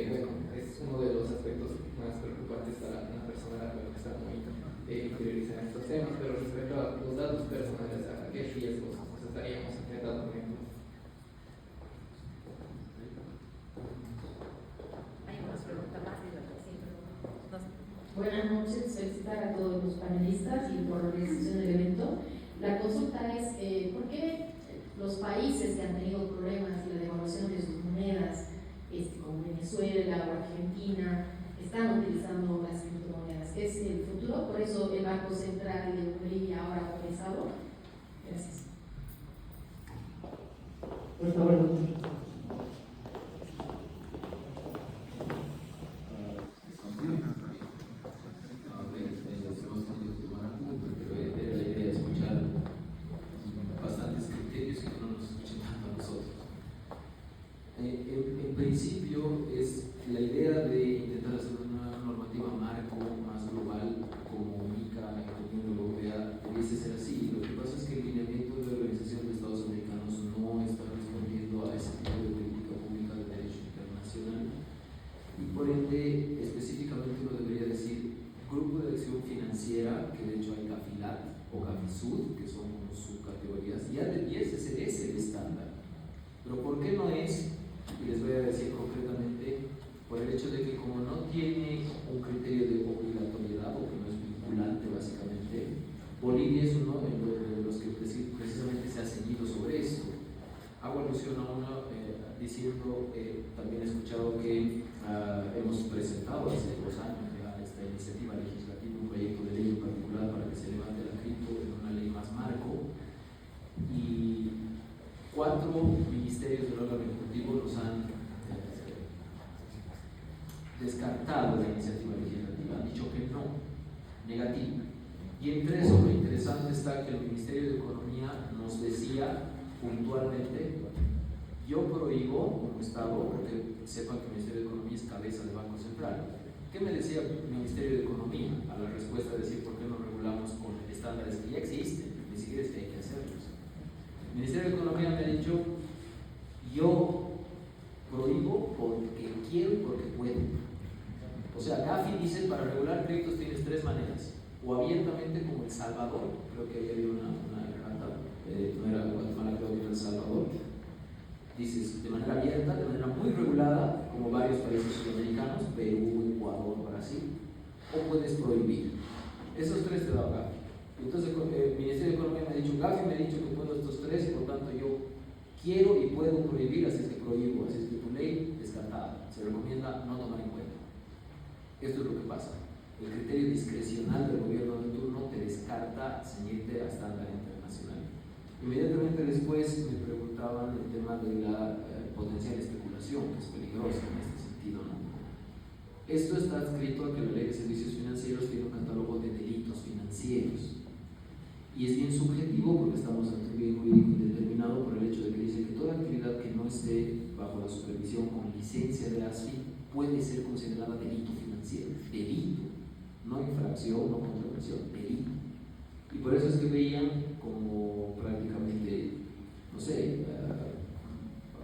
bueno, es uno de los aspectos más preocupantes para una persona que está muy interiorizada en estos temas, pero respecto a los datos personales, ¿a qué riesgos nos estaríamos enfrentando, por ejemplo? Hay una pregunta más. Buenas noches, felicitar a todos los panelistas y por la organización del evento. La consulta es, ¿por qué los países que han tenido problemas y la devaluación de sus monedas, como Venezuela o Argentina, están utilizando las criptomonedas? ¿Es el futuro? Por eso el Banco Central de Bolivia ahora ha comenzado. Gracias. Por favor. En principio es la idea de intentar hacer una normativa marco más global como MiCA en la Unión Europea debiese ser así. Lo que pasa es que el lineamiento de la Organización de Estados Americanos no está respondiendo a ese tipo de política pública de derecho internacional y por ende específicamente uno debería decir Grupo de Acción Financiera, que de hecho hay CAFILAT o CAFISUD, que son como subcategorías, ya debiese ser ese el estándar. Pero ¿por qué no es? Y les voy a decir concretamente, por el hecho de que como no tiene un criterio de obligatoriedad o que no es vinculante básicamente, Bolivia es uno de los que precisamente se ha ceñido sobre esto. Hago alusión a uno diciendo, también he escuchado que hemos presentado hace 2 años ya esta iniciativa legislativa, un proyecto de ley en particular para que se levante la cripto en una ley más marco, y 4 ministerios del órgano ejecutivo nos han descartado la iniciativa legislativa, han dicho que no, negativo. Y entre eso lo interesante está que el Ministerio de Economía nos decía puntualmente: yo prohíbo como Estado, porque sepan que el Ministerio de Economía es cabeza del Banco Central. ¿Qué me decía el Ministerio de Economía a la respuesta de decir por qué no regulamos con estándares que ya existen? Ni siquiera decir es que hay que hacerlos. El Ministerio de Economía me ha dicho, yo prohíbo porque quiero y porque puedo. O sea, Gafi dice, para regular créditos tienes tres maneras: o abiertamente como El Salvador, creo que ahí había una errata, no era Guatemala, creo que era El Salvador. Dices, de manera abierta, de manera muy regulada, como varios países sudamericanos, Perú, Ecuador, Brasil, o puedes prohibir. Esos tres te da Gafi. Entonces el Ministerio de Economía me ha dicho, Gafi me ha dicho que puedo estos tres, y por tanto yo quiero y puedo prohibir, así es que prohíbo, así es que tu ley descartada. Se recomienda no tomar en cuenta. Esto es lo que pasa. El criterio discrecional del gobierno de turno te descarta ceñirte a estándar internacional. Inmediatamente después me preguntaban el tema de la potencial especulación, que es peligrosa en este sentido, ¿no? Esto está adscrito a que la Ley de Servicios Financieros tiene un catálogo de delitos financieros. Y es bien subjetivo porque estamos ante un bien jurídico indeterminado por el hecho de que dice que toda actividad que no esté bajo la supervisión con licencia de ASFI puede ser considerada delito financiero. Delito, no infracción, no contravención, delito. Y por eso es que veían como prácticamente, no sé,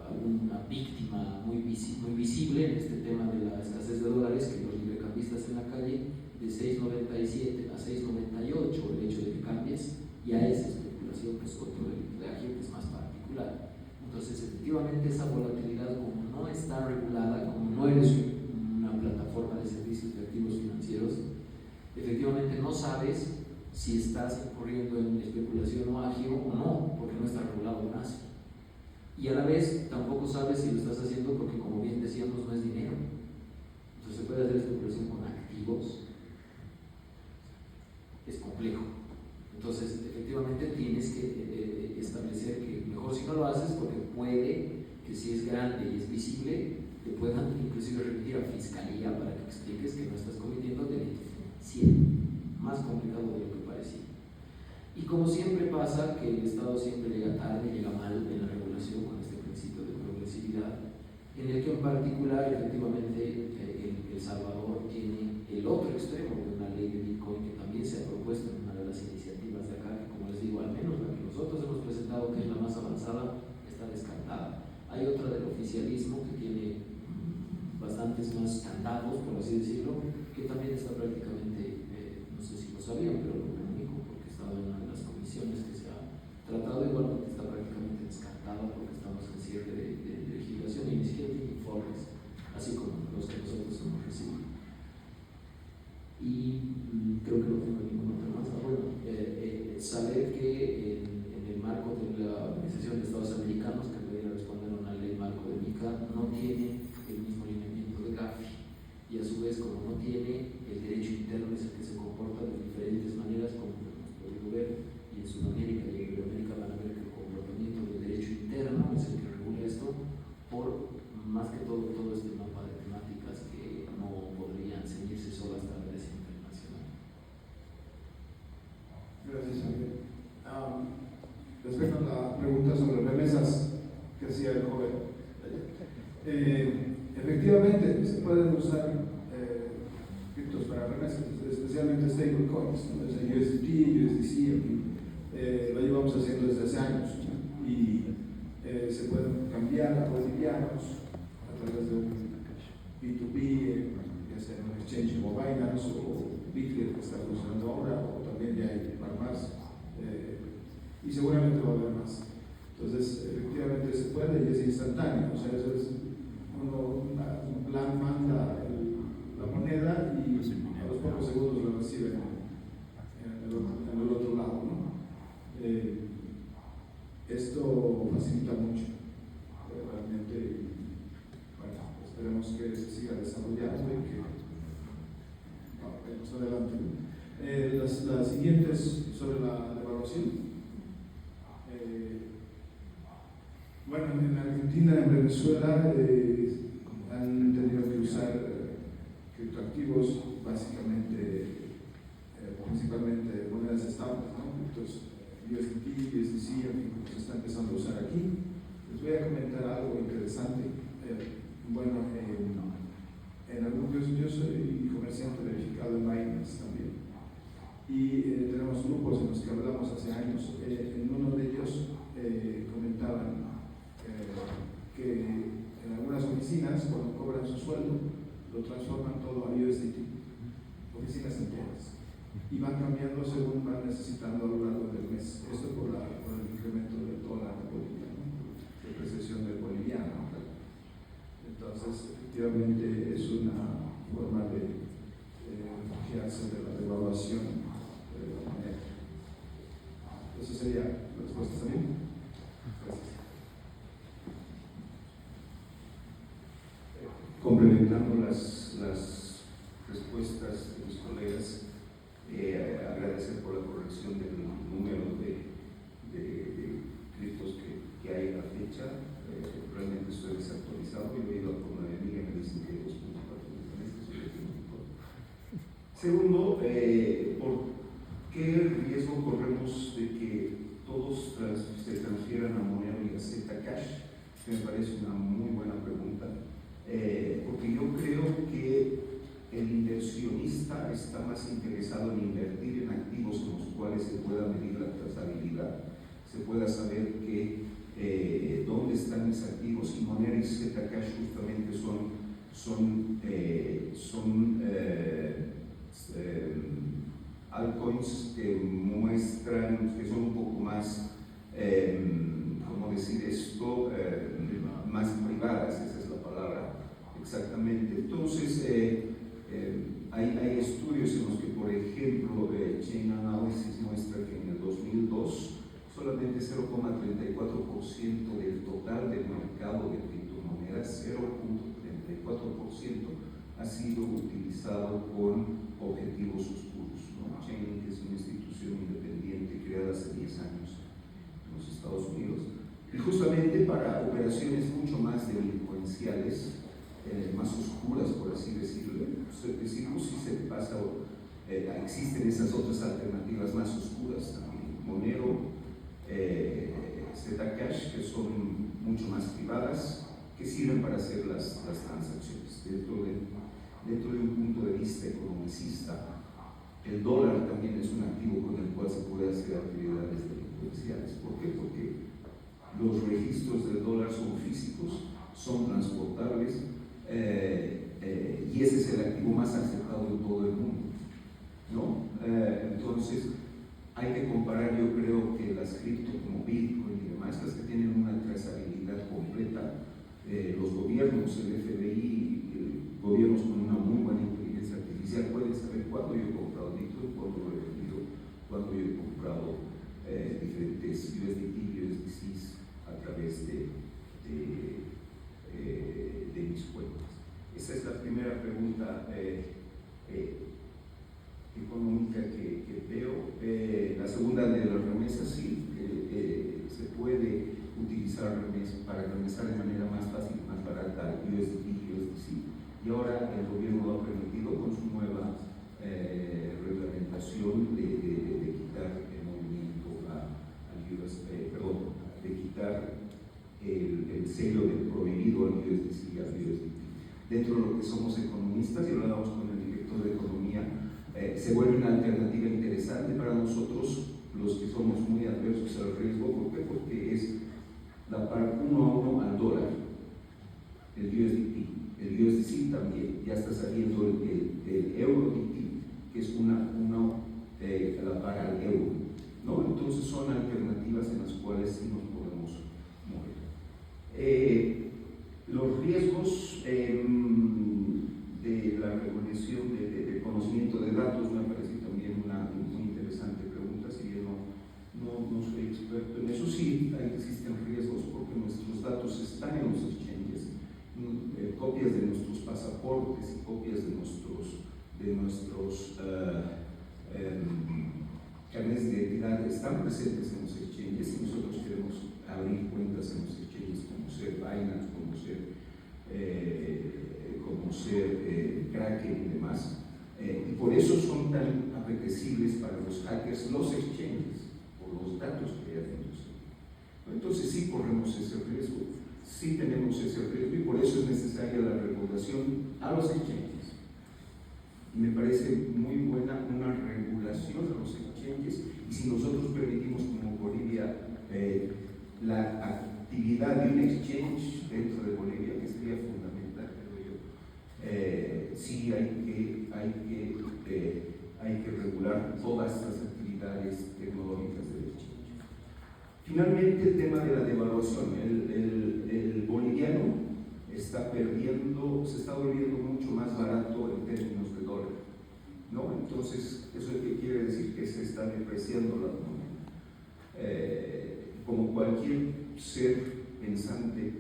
alguna víctima muy visible en este tema de la escasez de dólares, que los librecambistas en la calle, de 6.97 a 6.98, el hecho de que cambies, ya es especulación, que es otro de agentes más particular. Entonces, efectivamente, esa volatilidad, como no está regulada, como no eres una plataforma de servicios de activos financieros, efectivamente no sabes si estás incurriendo en especulación o agio o no, porque no está regulado en ASFI. Y a la vez tampoco sabes si lo estás haciendo porque, como bien decíamos, no es dinero. Entonces se puede hacer especulación con activos. Es complejo. Entonces, efectivamente tienes que establecer que mejor si no lo haces, porque puede que si es grande y es visible, te puedan inclusive remitir a fiscalía para que expliques que no estás cometiendo delito financiero. Más complicado de lo que parecía. Y como siempre pasa, que el Estado siempre llega tarde, llega mal en la regulación con este principio de progresividad, en el que en particular, efectivamente, El Salvador tiene el otro extremo de una ley de Bitcoin que también se ha propuesto en una de las iniciativas de acá, que, como les digo, al menos la que nosotros hemos presentado, que es la más avanzada, está descartada. Hay otra del oficialismo que tiene bastantes más candados, por así decirlo, que también está prácticamente, no sé si lo sabían, pero lo comunico porque he estado en una de las comisiones que se ha tratado, igualmente está prácticamente descartada porque estamos en cierre de legislación y ni siquiera tiene informes, así como los que nosotros hemos recibido. Y creo que no tengo ninguna otra más. Bueno, saber que en el marco de la Organización de Estados Americanos, que debería responder a una ley marco de MiCA, no tiene el mismo lineamiento de Gafi, y a su vez, como no tiene el derecho interno, es el que se comporta de diferentes maneras, como hemos podido ver, y en Sudamérica y en Iberoamérica van a ver que el comportamiento del derecho interno es el que regula esto, por más que todo este mapa de temáticas que no podrían ceñirse solo hasta la derecha internacional. Gracias, Javier. Respecto a la pregunta sobre remesas que hacía el joven, efectivamente se pueden usar criptos para remesas, especialmente stablecoins, ¿no? USDT, USDC, lo llevamos haciendo desde hace años, ¿no? Y se pueden cambiar a bolivianos a través de un P2P, ya sea en un exchange como Binance o Bitget, que está funcionando ahora, o también ya hay para más, y seguramente va a haber más. Entonces, efectivamente se puede y es instantáneo, o sea, eso es un plan manda la moneda y a los pocos segundos lo reciben en el otro lado, ¿no? Esto facilita mucho, realmente, bueno, esperemos que se siga desarrollando y que vamos adelante. Las siguientes sobre la evaluación. Bueno, en Argentina, en Venezuela, han tenido que usar criptoactivos básicamente, principalmente monedas estables, ¿no? Entonces, USDT, USDC, se está empezando a usar aquí. Les voy a comentar algo interesante. Bueno, yo soy comerciante verificado en Binance también. Y tenemos grupos en los que hablamos hace años. necesitando a lo largo del mes. Esto por el incremento del dólar boliviano, depreciación del boliviano. Entonces, efectivamente, es una forma de refugiarse de la devaluación de la moneda. Eso sería la respuesta también. Gracias. Complementando las respuestas de mis colegas, agradecer por la corrección del número de criptos que hay a la fecha. Realmente estoy desactualizado. Yo he ido por una amiga y me dicen que 2.4 millones. Segundo, ¿por qué riesgo corremos de que todos se transfieran a Monero y a Zcash? Me parece una muy buena pregunta, porque yo creo que el inversionista está más interesado en invertir en activos en los cuales se pueda medir la trazabilidad, se pueda saber dónde están mis activos, y Monero y Zcash justamente son altcoins que muestran, que son un poco más, ¿cómo decir esto? Más privadas, esa es la palabra, exactamente. Entonces, hay estudios en los que, por ejemplo, Chain Analysis muestra que en el 2002 solamente 0,34% del total del mercado de criptomonedas, 0,34%, ha sido utilizado con objetivos oscuros, ¿no? Chainlink es una institución independiente creada hace 10 años en los Estados Unidos, y justamente para operaciones mucho más delincuenciales, más oscuras, por así decirlo. Si se pasa, existen esas otras alternativas más oscuras también, Monero, Zcash, que son mucho más privadas, que sirven para hacer las transacciones. Dentro de un punto de vista economicista, el dólar también es un activo con el cual se puede hacer actividades delincuenciales. ¿Por qué? Porque los registros del dólar son físicos, son transportables, y ese es el activo más aceptado en todo el mundo, ¿no? Entonces, hay que comparar, yo creo, que las cripto como Bitcoin y demás, las que tienen una trazabilidad completa, los gobiernos, el FBI, gobiernos con una muy buena inteligencia artificial pueden saber cuándo yo he comprado Bitcoin, cuándo lo he vendido, cuándo yo he comprado diferentes USDT y USDCs a través de mis cuentas. Esa es la primera pregunta económica que veo. La segunda, de las remesas, sí, se puede utilizar para remesar de manera más fácil y más barata USDT y USDC, y ahora el gobierno lo ha permitido con su nueva reglamentación de quitar el movimiento de quitar el sello de prohibido al USDC y al USDT. Dentro de lo que somos economistas, y hablábamos con el director de economía, se vuelve una alternativa interesante para nosotros, los que somos muy adversos al riesgo. ¿Por qué? Porque es la par 1 a 1 al dólar, el USDT, el USDC también, ya está saliendo el EURDT, que es la par al euro, ¿no? Entonces son alternativas en las cuales sí nos podemos mover. Los riesgos de la regulación de conocimiento de datos me parece también una muy interesante pregunta. Si bien no soy experto en eso, sí existen riesgos porque nuestros datos están en los exchanges, copias de nuestros pasaportes y copias de nuestros carnets de identidad están presentes en los exchanges, y nosotros queremos abrir cuentas en los exchanges como ser Binance, como ser Kraken y demás, y por eso son tan apetecibles para los hackers los exchanges, por los datos que hay adentro. Entonces sí corremos ese riesgo, sí tenemos ese riesgo, y por eso es necesaria la regulación a los exchanges. Y me parece muy buena una regulación a los exchanges, y si nosotros permitimos como Bolivia la actividad de un exchange dentro de Bolivia, que sería fundamental, creo yo, sí hay que regular todas las actividades digitales, tecnológicas de derecho. Finalmente, el tema de la devaluación. El boliviano está perdiendo, se está volviendo mucho más barato en términos de dólar, ¿no? Entonces, ¿eso qué quiere decir? Que se está depreciando la moneda. Como cualquier ser pensante,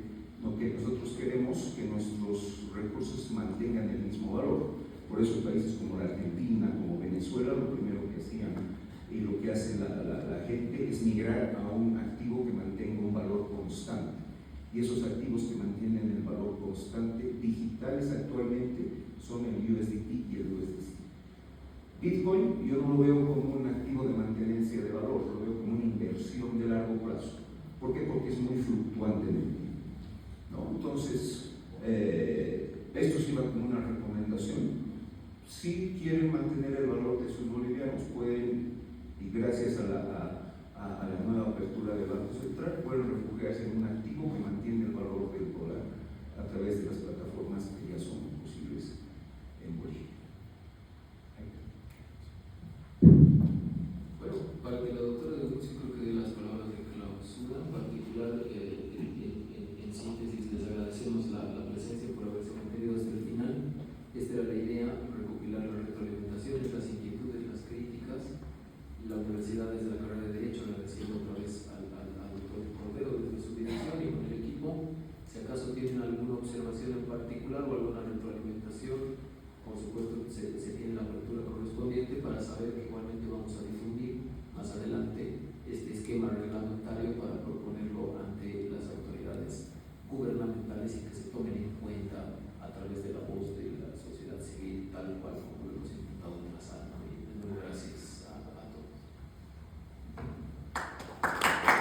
lo que nosotros queremos que nuestros recursos mantengan el mismo valor. Por eso países como la Argentina, como Venezuela, lo primero que hacían y lo que hace la gente es migrar a un activo que mantenga un valor constante. Y esos activos que mantienen el valor constante digitales actualmente son el USDT y el USDC. Bitcoin yo no lo veo como un activo de mantenencia de valor, lo veo como una inversión de largo plazo. ¿Por qué? Porque es muy fluctuante en el tiempo, ¿no? Entonces, esto sí va como una recomendación. Si quieren mantener el valor de sus bolivianos, pueden, y gracias a la nueva apertura del Banco Central, pueden refugiarse en un activo que mantiene el valor del dólar a través de las plataformas que ya son posibles en Bolivia. Bueno, para que la doctora de Guzzi creo que de las palabras de clausura, en particular, en síntesis, les agradecemos la presencia por haberse mantenido hasta el final. Esta era la idea, recopilar las retroalimentaciones, las inquietudes, las críticas. La universidad, desde la carrera de Derecho, agradeciendo otra vez al doctor Cordero desde su dirección y con el equipo. Si acaso tienen alguna observación en particular o alguna